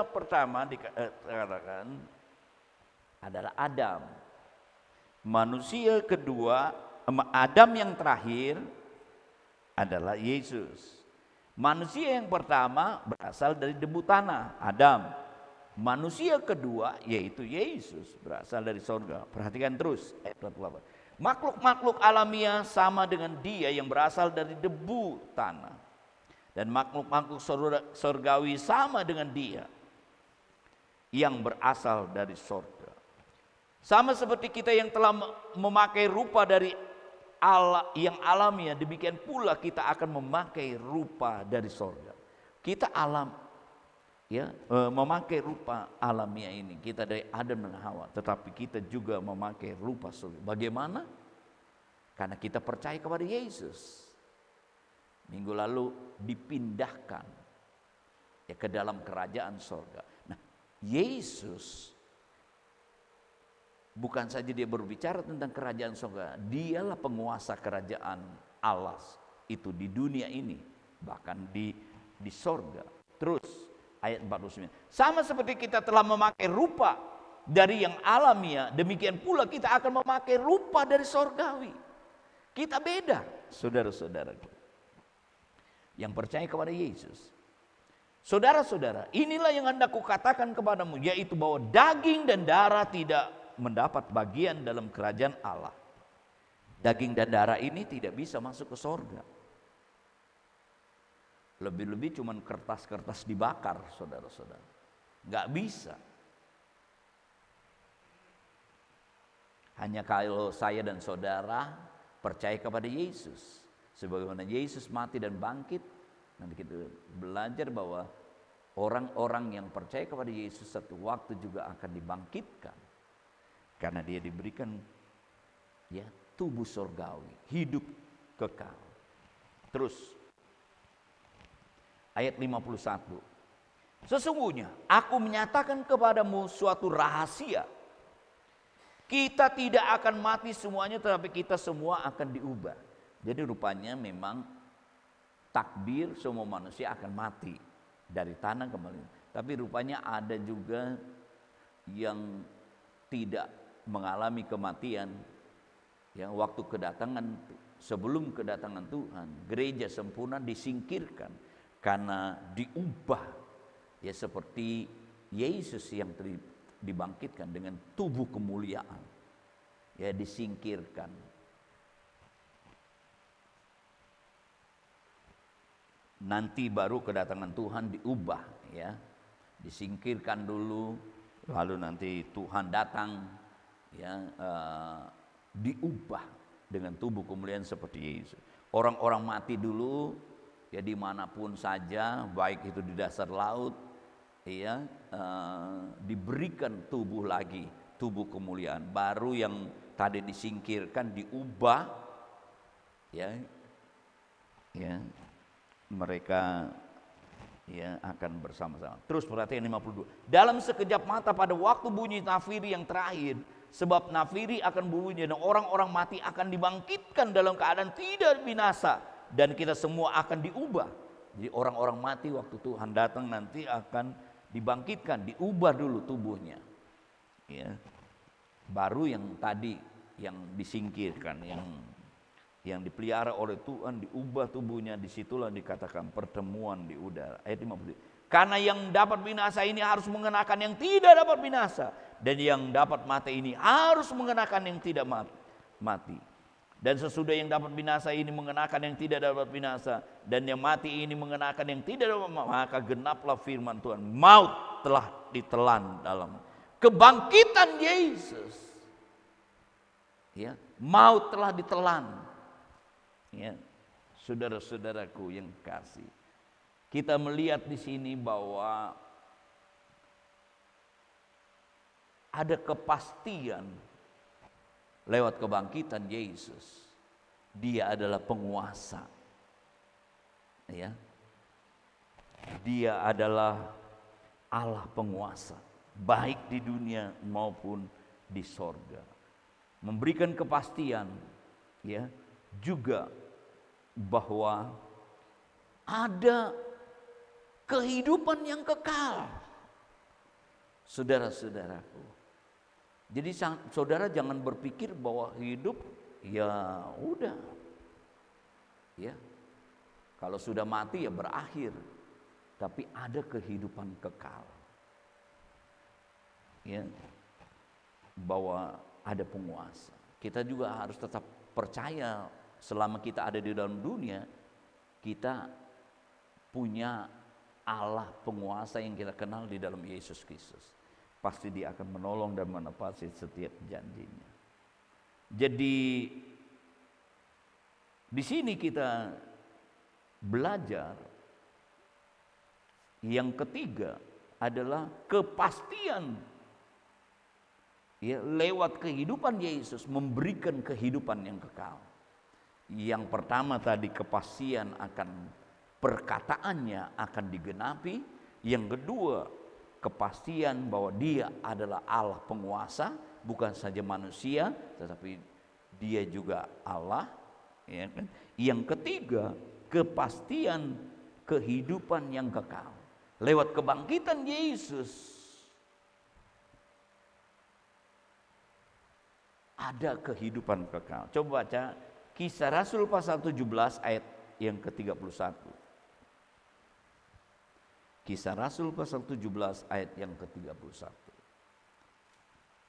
pertama dikatakan adalah Adam. Manusia kedua, Adam yang terakhir adalah Yesus. Manusia yang pertama berasal dari debu tanah, Adam. Manusia kedua yaitu Yesus, berasal dari sorga. Perhatikan terus ayat 28. Makhluk-makhluk alamiah sama dengan dia yang berasal dari debu tanah. Dan makhluk-makhluk sorgawi sama dengan dia yang berasal dari sorga. Sama seperti kita yang telah memakai rupa dari Allah yang alamiah, demikian pula kita akan memakai rupa dari sorga. Kita memakai rupa alamiah ini. Kita dari Adam dan Hawa, tetapi kita juga memakai rupa sorga. Bagaimana? Karena kita percaya kepada Yesus. Minggu lalu dipindahkan ke dalam kerajaan sorga. Nah, Yesus bukan saja dia berbicara tentang kerajaan sorga, dialah penguasa kerajaan Allah itu di dunia ini, bahkan di sorga. Terus ayat 49. Sama seperti kita telah memakai rupa dari yang alamiah, demikian pula kita akan memakai rupa dari sorgawi. Kita beda, saudara-saudara yang percaya kepada Yesus. Saudara-saudara, inilah yang hendak kukatakan kepadamu, yaitu bahwa daging dan darah tidak mendapat bagian dalam kerajaan Allah. Daging dan darah ini tidak bisa masuk ke sorga. Lebih-lebih cuman kertas-kertas dibakar, saudara-saudara. Nggak bisa. Hanya kalau saya dan saudara percaya kepada Yesus. Sebagaimana Yesus mati dan bangkit, nanti kita belajar bahwa orang-orang yang percaya kepada Yesus satu waktu juga akan dibangkitkan. Karena dia diberikan tubuh surgawi, hidup kekal. Terus ayat 51. Sesungguhnya aku menyatakan kepadamu suatu rahasia. Kita tidak akan mati semuanya, tetapi kita semua akan diubah. Jadi rupanya memang takdir semua manusia akan mati dari tanah kembali. Tapi rupanya ada juga yang tidak mengalami kematian. Ya, waktu sebelum kedatangan Tuhan, gereja sempurna disingkirkan karena diubah ya seperti Yesus yang dibangkitkan dengan tubuh kemuliaan. Ya, disingkirkan. Nanti baru kedatangan Tuhan diubah, ya, disingkirkan dulu, lalu nanti Tuhan datang, ya, diubah dengan tubuh kemuliaan seperti Yesus. Orang-orang mati dulu ya dimanapun saja, baik itu di dasar laut, ya diberikan tubuh lagi, tubuh kemuliaan baru yang tadi disingkirkan diubah, ya mereka ya akan bersama-sama. Terus perhatian 52. Dalam sekejap mata pada waktu bunyi nafiri yang terakhir, sebab nafiri akan berbunyi dan orang-orang mati akan dibangkitkan dalam keadaan tidak binasa dan kita semua akan diubah. Jadi orang-orang mati waktu Tuhan datang nanti akan dibangkitkan, diubah dulu tubuhnya. Ya. Baru yang tadi yang disingkirkan, yang dipelihara oleh Tuhan diubah tubuhnya, disitulah dikatakan pertemuan di udara. Ayat 50. Karena yang dapat binasa ini harus mengenakan yang tidak dapat binasa, dan yang dapat mati ini harus mengenakan yang tidak mati. Dan sesudah yang dapat binasa ini mengenakan yang tidak dapat binasa, dan yang mati ini mengenakan yang tidak dapat mati, maka genaplah firman Tuhan, maut telah ditelan dalam kebangkitan Yesus. Ya, maut telah ditelan. Ya, saudara-saudaraku yang kasih, kita melihat di sini bahwa ada kepastian lewat kebangkitan Yesus. Dia adalah penguasa. Ya. Dia adalah Allah penguasa, baik di dunia maupun di sorga. Memberikan kepastian, ya, juga bahwa ada kehidupan yang kekal. Saudara-saudaraku, jadi saudara jangan berpikir bahwa hidup ya udah, ya kalau sudah mati ya berakhir, tapi ada kehidupan kekal, ya, bahwa ada penguasa. Kita juga harus tetap percaya selama kita ada di dalam dunia, kita punya Allah penguasa yang kita kenal di dalam Yesus Kristus. Pasti dia akan menolong dan menepati setiap janjinya. Jadi di sini kita belajar yang ketiga adalah kepastian, ya, lewat kehidupan Yesus memberikan kehidupan yang kekal. Yang pertama tadi kepastian akan perkataannya akan digenapi. Yang kedua kepastian bahwa dia adalah Allah penguasa, bukan saja manusia tetapi dia juga Allah, ya kan? Yang ketiga kepastian kehidupan yang kekal lewat kebangkitan Yesus. Ada kehidupan kekal. Coba baca Kisah Rasul pasal 17 ayat yang ke-31. Kisah Rasul pasal 17 ayat yang ke-31.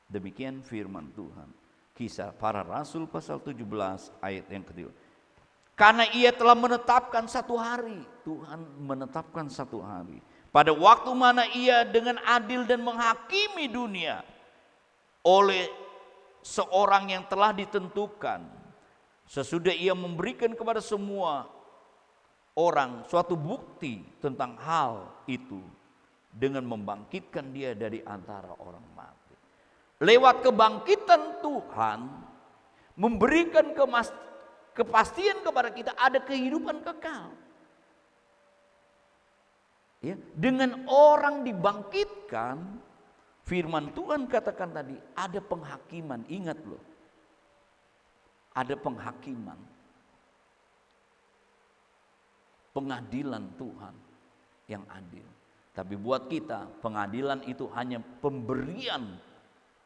Demikian firman Tuhan. Kisah para Rasul pasal 17 ayat yang ke-31. Karena ia telah menetapkan satu hari. Tuhan menetapkan satu hari. Pada waktu mana ia dengan adil dan menghakimi dunia. Oleh seorang yang telah ditentukan. Sesudah ia memberikan kepada semua orang suatu bukti tentang hal itu dengan membangkitkan dia dari antara orang mati. Lewat kebangkitan Tuhan memberikan kepastian kepada kita ada kehidupan kekal. Ya, dengan orang dibangkitkan, firman Tuhan katakan tadi ada penghakiman. Ingat loh, ada penghakiman. Pengadilan Tuhan yang adil. Tapi buat kita pengadilan itu hanya pemberian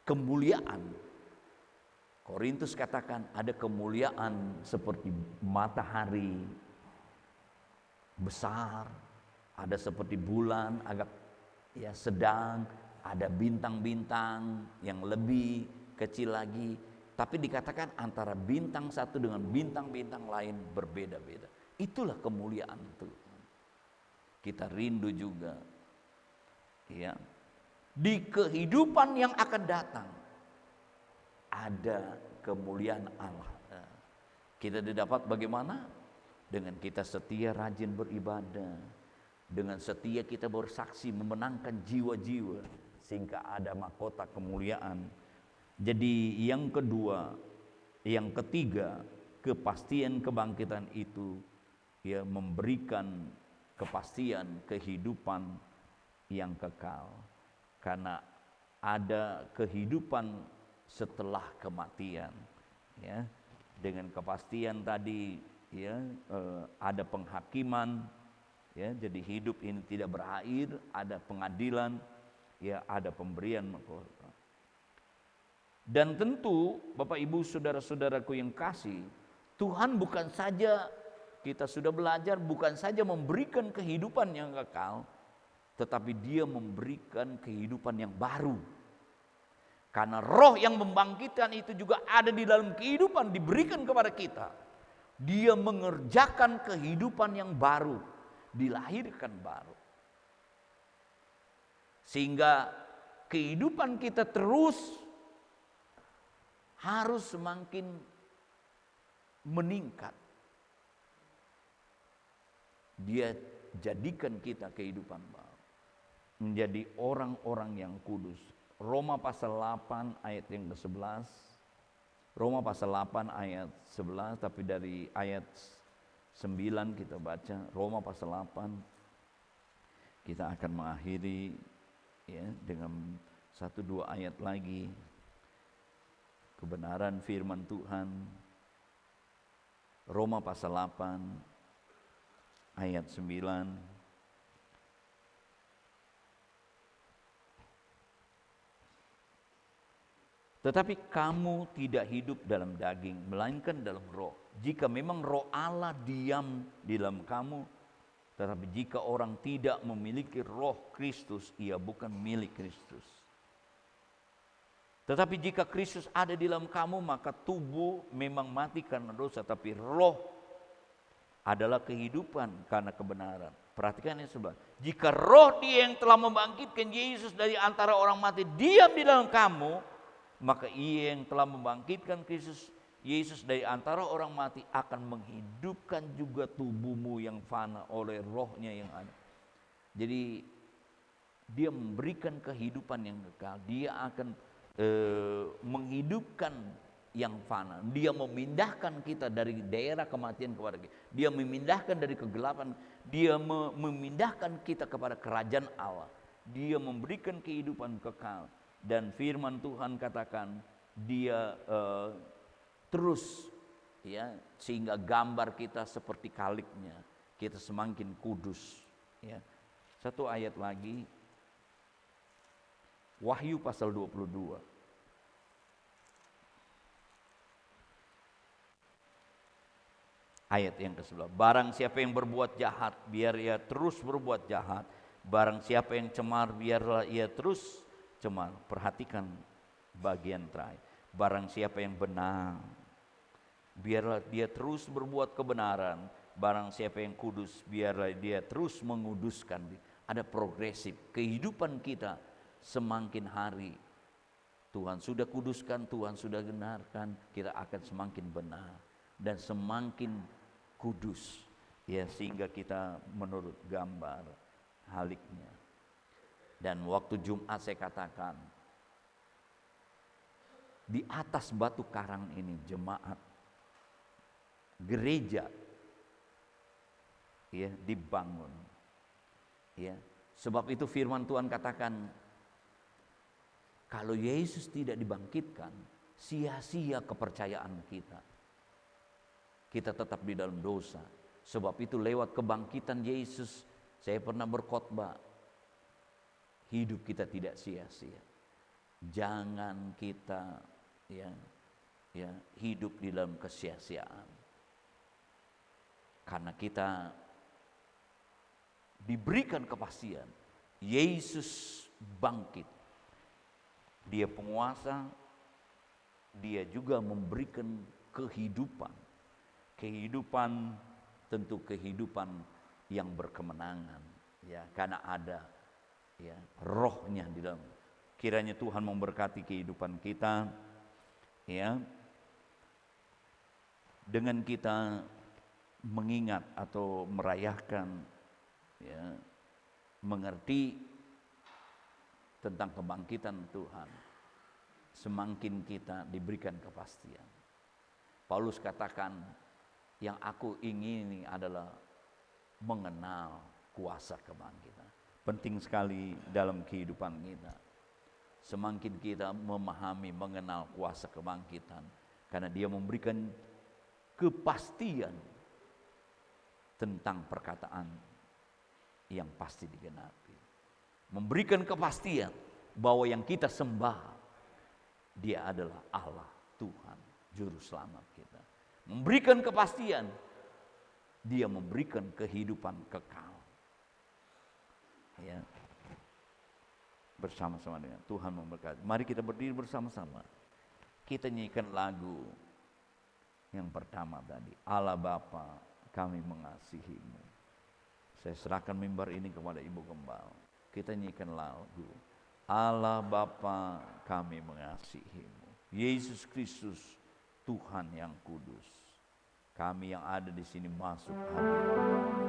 kemuliaan. Korintus katakan ada kemuliaan seperti matahari besar, ada seperti bulan agak ya sedang, ada bintang-bintang yang lebih kecil lagi. Tapi dikatakan antara bintang satu dengan bintang-bintang lain berbeda-beda. Itulah kemuliaan Tuhan. Kita rindu juga, ya, di kehidupan yang akan datang ada kemuliaan Allah. Kita didapat bagaimana? Dengan kita setia rajin beribadah, dengan setia kita bersaksi memenangkan jiwa-jiwa sehingga ada mahkota kemuliaan. Jadi yang kedua, yang ketiga, kepastian kebangkitan itu ya memberikan kepastian kehidupan yang kekal. Karena ada kehidupan setelah kematian, ya. Dengan kepastian tadi, ya, ada penghakiman, ya. Jadi hidup ini tidak berakhir, ada pengadilan, ya, ada pemberian mahkota. Dan tentu Bapak Ibu saudara-saudaraku yang kasih, Tuhan bukan saja, kita sudah belajar, bukan saja memberikan kehidupan yang kekal, tetapi Dia memberikan kehidupan yang baru. Karena roh yang membangkitkan itu juga ada di dalam kehidupan diberikan kepada kita. Dia mengerjakan kehidupan yang baru, dilahirkan baru. Sehingga kehidupan kita terus harus semakin meningkat. Dia jadikan kita kehidupan baru, menjadi orang-orang yang kudus. Roma pasal 8 ayat yang ke-11. Roma pasal 8 ayat 11, tapi dari ayat 9 kita baca. Roma pasal 8. Kita akan mengakhiri, ya, dengan 1-2 ayat lagi. Kebenaran firman Tuhan. Roma pasal 8 ayat 9. Tetapi kamu tidak hidup dalam daging, melainkan dalam roh. Jika memang roh Allah diam di dalam kamu, tetapi jika orang tidak memiliki roh Kristus, ia bukan milik Kristus. Tetapi jika Kristus ada di dalam kamu, maka tubuh memang mati karena dosa, tapi roh adalah kehidupan karena kebenaran. Perhatikan yang sebelah. Jika roh Dia yang telah membangkitkan Yesus dari antara orang mati diam di dalam kamu, maka Ia yang telah membangkitkan Kristus Yesus dari antara orang mati akan menghidupkan juga tubuhmu yang fana oleh rohnya yang ada. Jadi Dia memberikan kehidupan yang kekal. Dia akan menghidupkan yang fana. Dia memindahkan kita dari daerah kematian kepada kita. Dia memindahkan dari kegelapan. Dia memindahkan kita kepada kerajaan Allah. Dia memberikan kehidupan kekal. Dan firman Tuhan katakan Dia terus, ya, sehingga gambar kita seperti kaliknya, kita semakin kudus, ya. Satu ayat lagi, Wahyu pasal 22. Ayat yang ke-11. Barang siapa yang berbuat jahat, biar ia terus berbuat jahat. Barang siapa yang cemar, biarlah ia terus cemar. Perhatikan bagian terakhir. Barang siapa yang benar, biarlah dia terus berbuat kebenaran. Barang siapa yang kudus, biarlah dia terus menguduskan. Ada progresif. Kehidupan kita semakin hari Tuhan sudah kuduskan, Tuhan sudah benarkan, kita akan semakin benar dan semakin kudus, ya, sehingga kita menurut gambar haliknya. Dan waktu Jumat saya katakan, di atas batu karang ini jemaat gereja, ya, dibangun, ya. Sebab itu firman Tuhan katakan, kalau Yesus tidak dibangkitkan, sia-sia kepercayaan kita. Kita tetap di dalam dosa. Sebab itu lewat kebangkitan Yesus, saya pernah berkhotbah, hidup kita tidak sia-sia. Jangan kita, ya, hidup di dalam kesia-siaan. Karena kita diberikan kepastian, Yesus bangkit. Dia penguasa, Dia juga memberikan kehidupan. Kehidupan, tentu kehidupan yang berkemenangan, ya, karena ada, ya, rohnya di dalam. Kiranya Tuhan memberkati kehidupan kita, ya. dengan kita mengingat atau merayakan, ya, mengerti tentang kebangkitan Tuhan, semakin kita diberikan kepastian. Paulus katakan, yang aku ingini adalah mengenal kuasa kebangkitan. Penting sekali dalam kehidupan kita. Semakin kita memahami, mengenal kuasa kebangkitan, karena dia memberikan kepastian tentang perkataan yang pasti digenapi. Memberikan kepastian bahwa yang kita sembah, dia adalah Allah, Tuhan, Juru Selamat kita. Memberikan kepastian, dia memberikan kehidupan kekal. Ya. Bersama-sama dengan Tuhan memberkati. Mari kita berdiri bersama-sama. Kita nyanyikan lagu yang pertama tadi, Allah Bapa, kami mengasihimu. Saya serahkan mimbar ini kepada Ibu Gembala. Kita nyanyikan lagu Allah Bapa, kami mengasihimu. Yesus Kristus, Tuhan yang kudus, kami yang ada di sini masuk hadirat.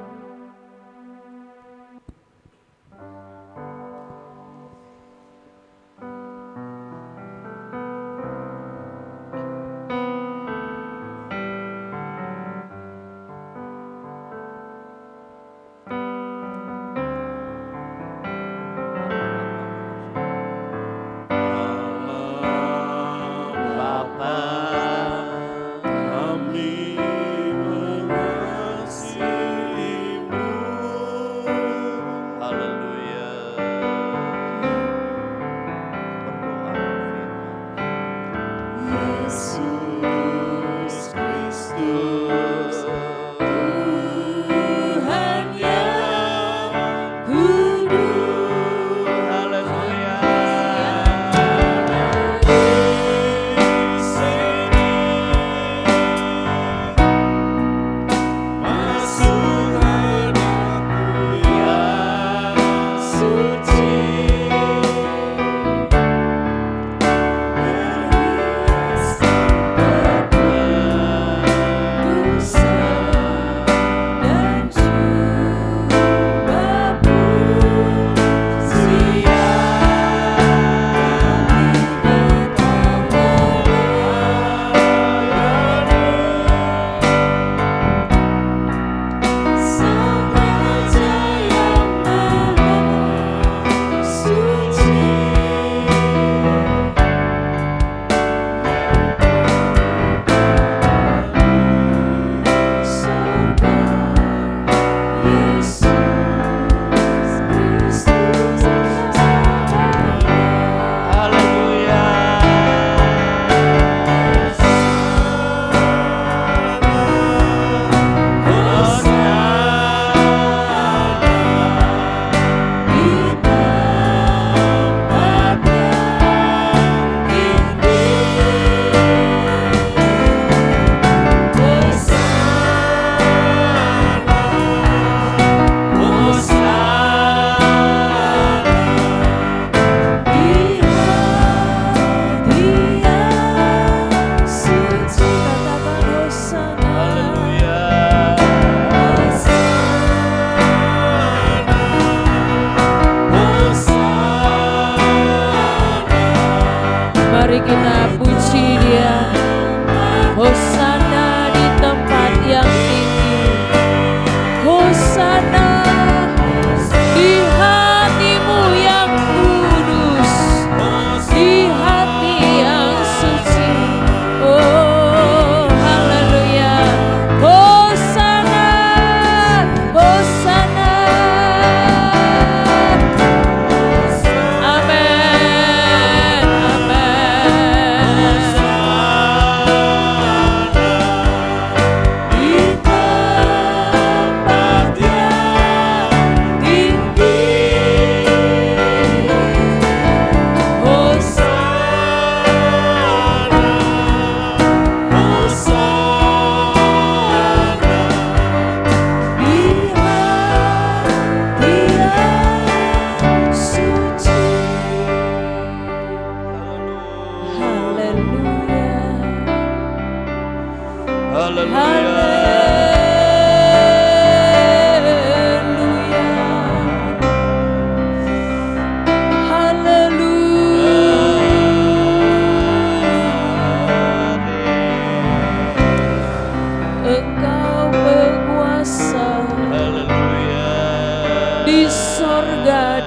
Kami mengasihimu.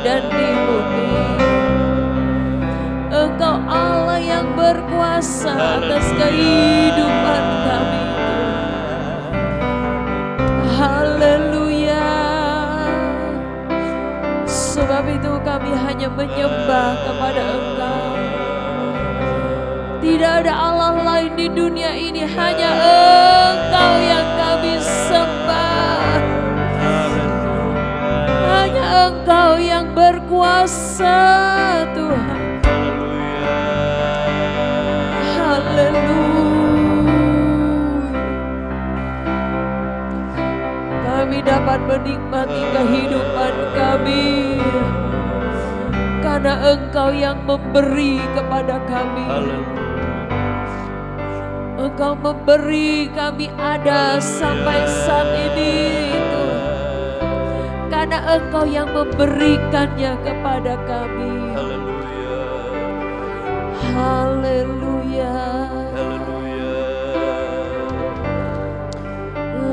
dan di bumi. Engkau Allah yang berkuasa atas kehidupan kami. Haleluya. Sebab itu kami hanya menyembah kepada Engkau. Tidak ada Allah lain di dunia ini, hanya Engkau yang kami sembah. Hanya Engkau yang berkuasa, Tuhan. Haleluya. Kami dapat menikmati kehidupan kami karena Engkau yang memberi kepada kami. Engkau memberi kami ada sampai saat ini, Tuhan. Karena Engkau yang memberikannya kepada kami. Haleluya.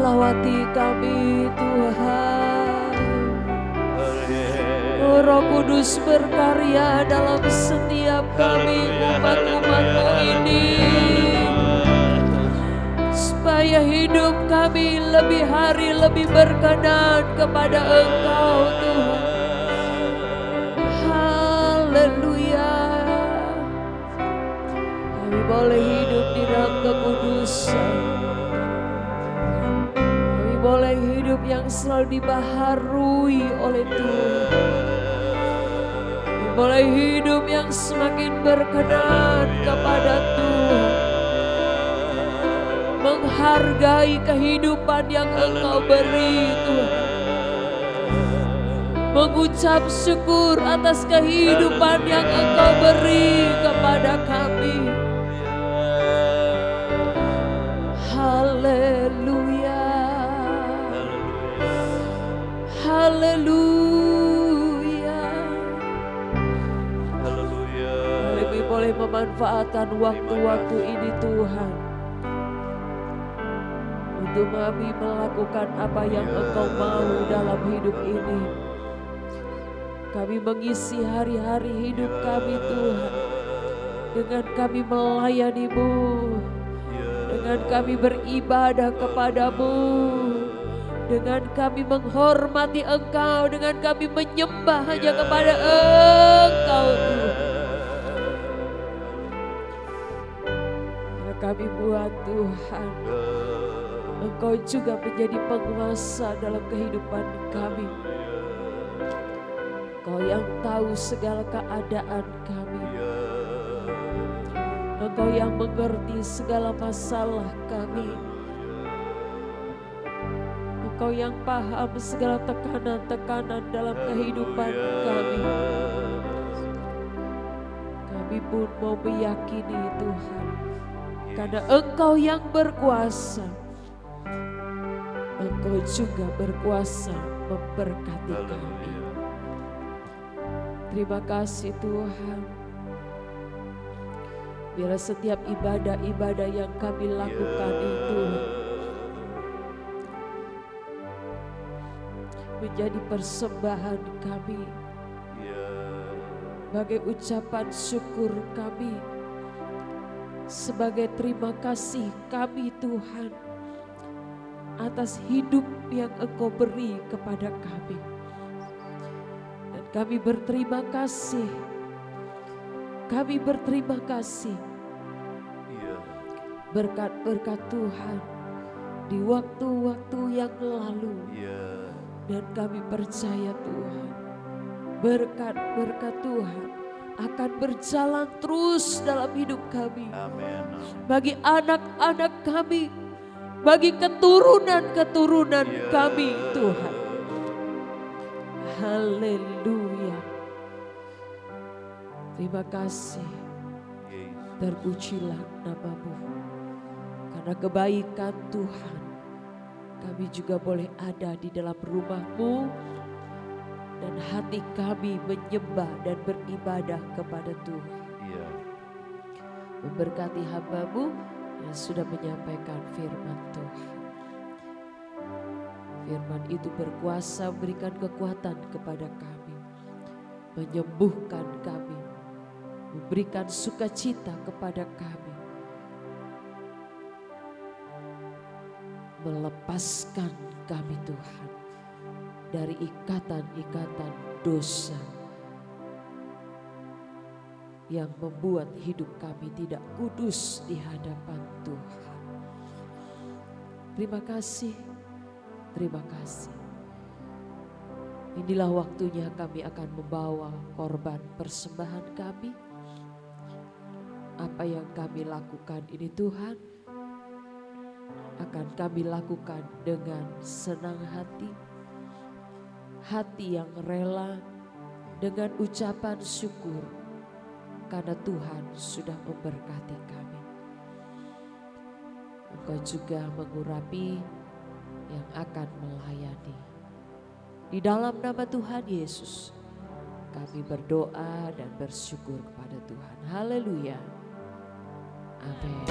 Lawati kami, Tuhan. Roh Kudus berkarya dalam setiap kami umat-umat-Mu ini, supaya hidup kami lebih hari lebih berkenan kepada Engkau, Tuhan. Haleluya. Kami boleh hidup di dalam kekudusan. Kami boleh hidup yang selalu dibaharui oleh Tuhan. Kami boleh hidup yang semakin berkenan kepada Tuhan. Menghargai kehidupan yang Engkau beri, Tuhan. Mengucap syukur atas kehidupan yang Engkau beri kepada kami. Haleluya. Haleluya. Kami boleh memanfaatkan waktu-waktu ini, Tuhan, untuk kami melakukan apa yang Engkau mau dalam hidup ini. Kami mengisi hari-hari hidup kami, Tuhan, dengan kami melayani-Mu, dengan kami beribadah kepada-Mu, dengan kami menghormati Engkau, dengan kami menyembah hanya kepada Engkau, Tuhan. Karena kami buat, Tuhan, Engkau juga menjadi penguasa dalam kehidupan kami. Engkau yang tahu segala keadaan kami. Engkau yang mengerti segala masalah kami. Engkau yang paham segala tekanan-tekanan dalam kehidupan kami. Kami pun mau meyakini, Tuhan, karena Engkau yang berkuasa, Engkau juga berkuasa memberkati kami. Terima kasih, Tuhan. Biarlah setiap ibadah-ibadah yang kami lakukan itu menjadi persembahan kami, sebagai ucapan syukur kami, sebagai terima kasih kami, Tuhan, atas hidup yang Engkau beri kepada kami. Dan kami berterima kasih. Kami berterima kasih berkat-berkat Tuhan di waktu-waktu yang lalu. Dan kami percaya, Tuhan, berkat-berkat Tuhan akan berjalan terus dalam hidup kami. Bagi anak-anak kami, bagi keturunan-keturunan kami, Tuhan. Haleluya. Terima kasih. Terpujilah nama-Mu. Karena kebaikan Tuhan, kami juga boleh ada di dalam rumah-Mu, dan hati kami menyembah dan beribadah kepada Tuhan. Memberkati hamba-Mu yang sudah menyampaikan firman Tuhan. Firman itu berkuasa memberikan kekuatan kepada kami. menyembuhkan kami, memberikan sukacita kepada kami, melepaskan kami Tuhan dari ikatan-ikatan dosa yang membuat hidup kami tidak kudus di hadapan Tuhan. Terima kasih, terima kasih. Inilah waktunya kami akan membawa korban persembahan kami. Apa yang kami lakukan ini Tuhan, akan kami lakukan dengan senang hati, hati yang rela, dengan ucapan syukur, karena Tuhan sudah memberkati kami. Engkau juga mengurapi yang akan melayani. Di dalam nama Tuhan Yesus, kami berdoa dan bersyukur kepada Tuhan. Haleluya. Amin.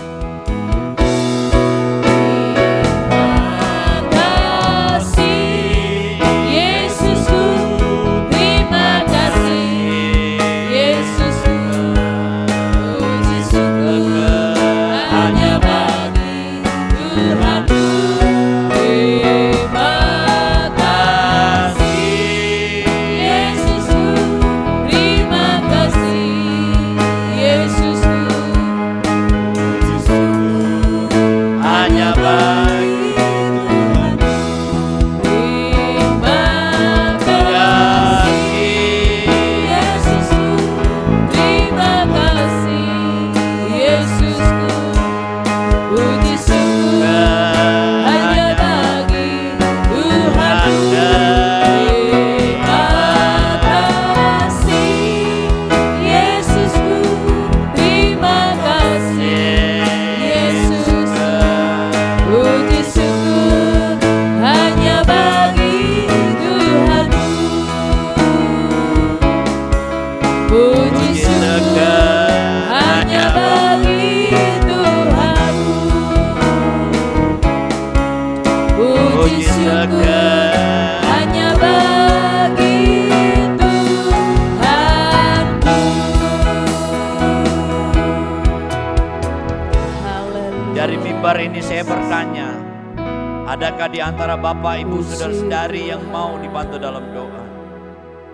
Ini saya bertanya, adakah di antara Bapak, Ibu, Saudara-saudari yang mau dibantu dalam doa?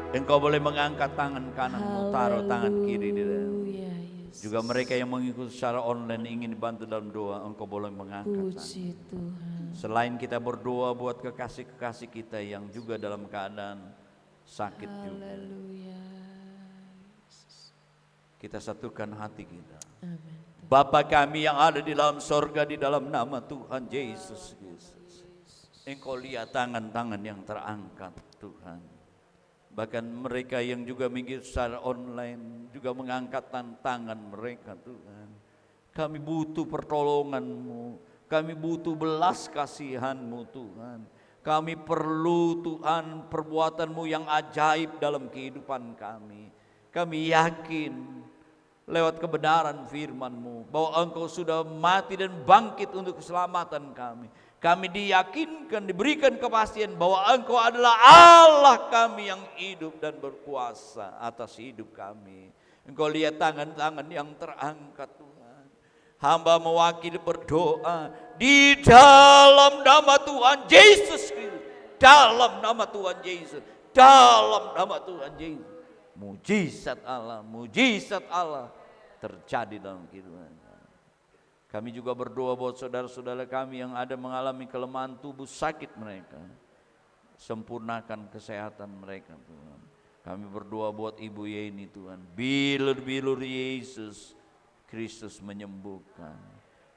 Engkau boleh mengangkat tangan kananmu, taruh tangan kiri di dalam. Juga mereka yang mengikuti secara online ingin dibantu dalam doa, engkau boleh mengangkat tangan. Selain kita berdoa buat kekasih-kekasih kita yang juga dalam keadaan sakit juga, kita satukan hati kita. Amin. Bapa kami yang ada di dalam sorga, di dalam nama Tuhan Yesus Kristus, Engkau lihat tangan-tangan yang terangkat Tuhan. Bahkan mereka yang juga mengikuti secara online juga mengangkat tangan mereka Tuhan. Kami butuh pertolongan-Mu, kami butuh belas kasihan-Mu Tuhan. Kami perlu Tuhan perbuatan-Mu yang ajaib dalam kehidupan kami. Kami yakin lewat kebenaran firman-Mu bahwa Engkau sudah mati dan bangkit untuk keselamatan kami. Kami diyakinkan, diberikan kepastian bahwa Engkau adalah Allah kami yang hidup dan berkuasa atas hidup kami. Engkau lihat tangan-tangan yang terangkat Tuhan. Hamba mewakili berdoa di dalam nama Tuhan Yesus Kristus. Dalam nama Tuhan Yesus. Dalam nama Tuhan Yesus. Mujizat Allah terjadi dalam kehidupan kami. Kami juga berdoa buat saudara-saudara kami yang ada mengalami kelemahan tubuh, sakit mereka. Sempurnakan kesehatan mereka Tuhan. Kami berdoa buat Ibu Yeni Tuhan. Bilur-bilur Yesus Kristus menyembuhkan.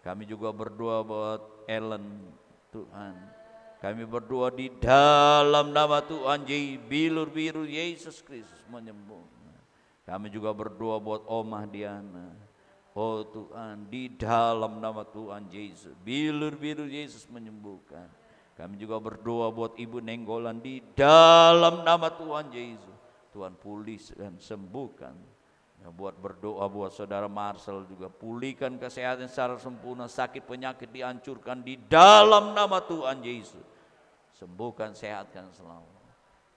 Kami juga berdoa buat Ellen Tuhan. Kami berdoa di dalam nama Tuhan bilur-bilur Yesus Kristus menyembuhkan. Kami juga berdoa buat Omah Diana. Oh Tuhan, di dalam nama Tuhan Yesus, bilur-bilur Yesus menyembuhkan. Kami juga berdoa buat Ibu Nenggolan di dalam nama Tuhan Yesus. Tuhan pulihkan, sembuhkan. Ya, buat berdoa buat saudara Marcel juga, pulihkan kesehatan secara sempurna, sakit penyakit dihancurkan di dalam nama Tuhan Yesus. Sembuhkan, sehatkan selalu.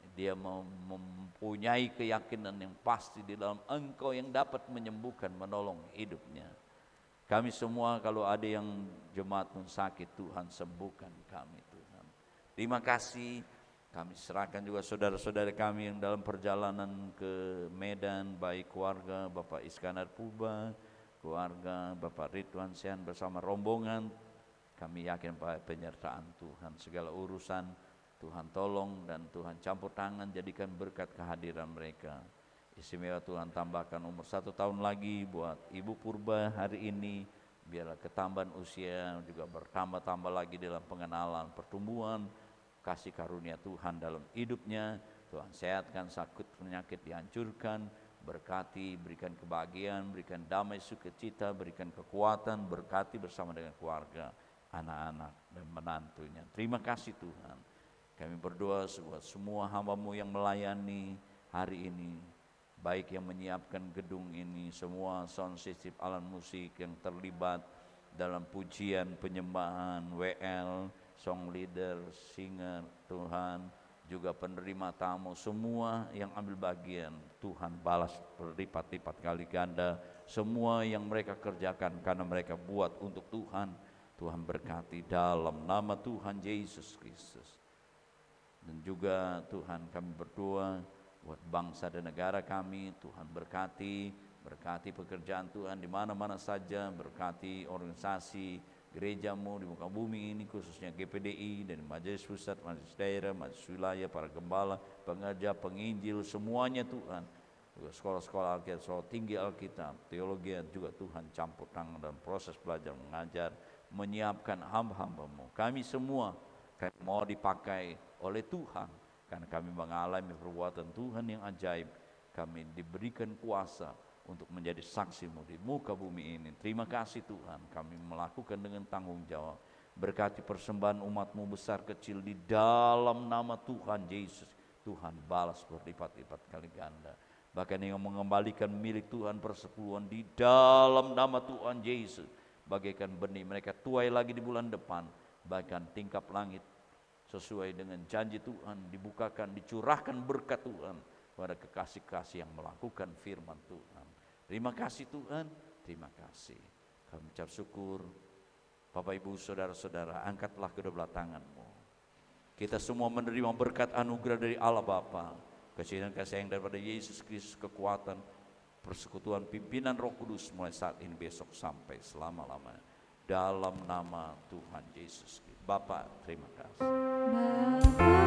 Di dia mempunyai keyakinan yang pasti di dalam Engkau yang dapat menyembuhkan, menolong hidupnya. Kami semua kalau ada yang jemaat pun sakit, Tuhan sembuhkan kami Tuhan. Terima kasih, kami serahkan juga saudara-saudara kami yang dalam perjalanan ke Medan, baik keluarga Bapak Iskandar Puba, keluarga Bapak Ridwan Sehan bersama rombongan. Kami yakin pada penyertaan Tuhan, segala urusan Tuhan tolong dan Tuhan campur tangan, jadikan berkat kehadiran mereka. Istimewa Tuhan tambahkan umur 1 tahun lagi buat Ibu Purba hari ini, biarlah ketambahan usia juga bertambah-tambah lagi dalam pengenalan, pertumbuhan, kasih karunia Tuhan dalam hidupnya. Tuhan sehatkan, sakit penyakit dihancurkan, berkati, berikan kebahagiaan, berikan damai sukacita, berikan kekuatan, berkati bersama dengan keluarga, anak-anak dan menantunya. Terima kasih Tuhan. Kami berdoa buat semua hamba-Mu yang melayani hari ini, baik yang menyiapkan gedung ini, semua sound system, alat musik yang terlibat dalam pujian, penyembahan, WL, song leader, singer, Tuhan, juga penerima tamu, semua yang ambil bagian, Tuhan balas berlipat-lipat kali ganda, semua yang mereka kerjakan karena mereka buat untuk Tuhan, Tuhan berkati dalam nama Tuhan Yesus Kristus. Dan juga Tuhan kami berdoa buat bangsa dan negara kami, Tuhan berkati pekerjaan Tuhan di mana-mana saja, berkati organisasi gereja-Mu di muka bumi ini, khususnya GPDI dan Majelis Pusat, Majelis Daerah, Majelis Wilayah, para gembala, pengajar, penginjil, semuanya Tuhan. Juga sekolah-sekolah Alkitab, sekolah tinggi Alkitab, teologi juga Tuhan campur tangan dalam proses belajar mengajar, menyiapkan hamba-hamba-Mu. Kami semua kami mau dipakai oleh Tuhan, karena kami mengalami perbuatan Tuhan yang ajaib. Kami diberikan kuasa untuk menjadi saksi-Mu di muka bumi ini. Terima kasih Tuhan, kami melakukan dengan tanggung jawab. Berkati persembahan umat-Mu besar kecil di dalam nama Tuhan Yesus. Tuhan balas berlipat-lipat kali ganda. Bahkan yang mengembalikan milik Tuhan persepuluhan di dalam nama Tuhan Yesus. Bagaikan benih mereka tuai lagi di bulan depan. Bahkan tingkap langit sesuai dengan janji Tuhan dibukakan, dicurahkan berkat Tuhan pada kekasih-kasih yang melakukan firman Tuhan. Terima kasih Tuhan, terima kasih. Kami ucap syukur. Bapak Ibu saudara-saudara, angkatlah kedua belah tangan-Mu. Kita semua menerima berkat anugerah dari Allah Bapa, kasih dan kasih sayang daripada Yesus Kristus, kekuatan, persekutuan pimpinan Roh Kudus mulai saat ini, besok sampai selama-lamanya. Dalam nama Tuhan Yesus Kristus. Bapa, terima kasih. Bapa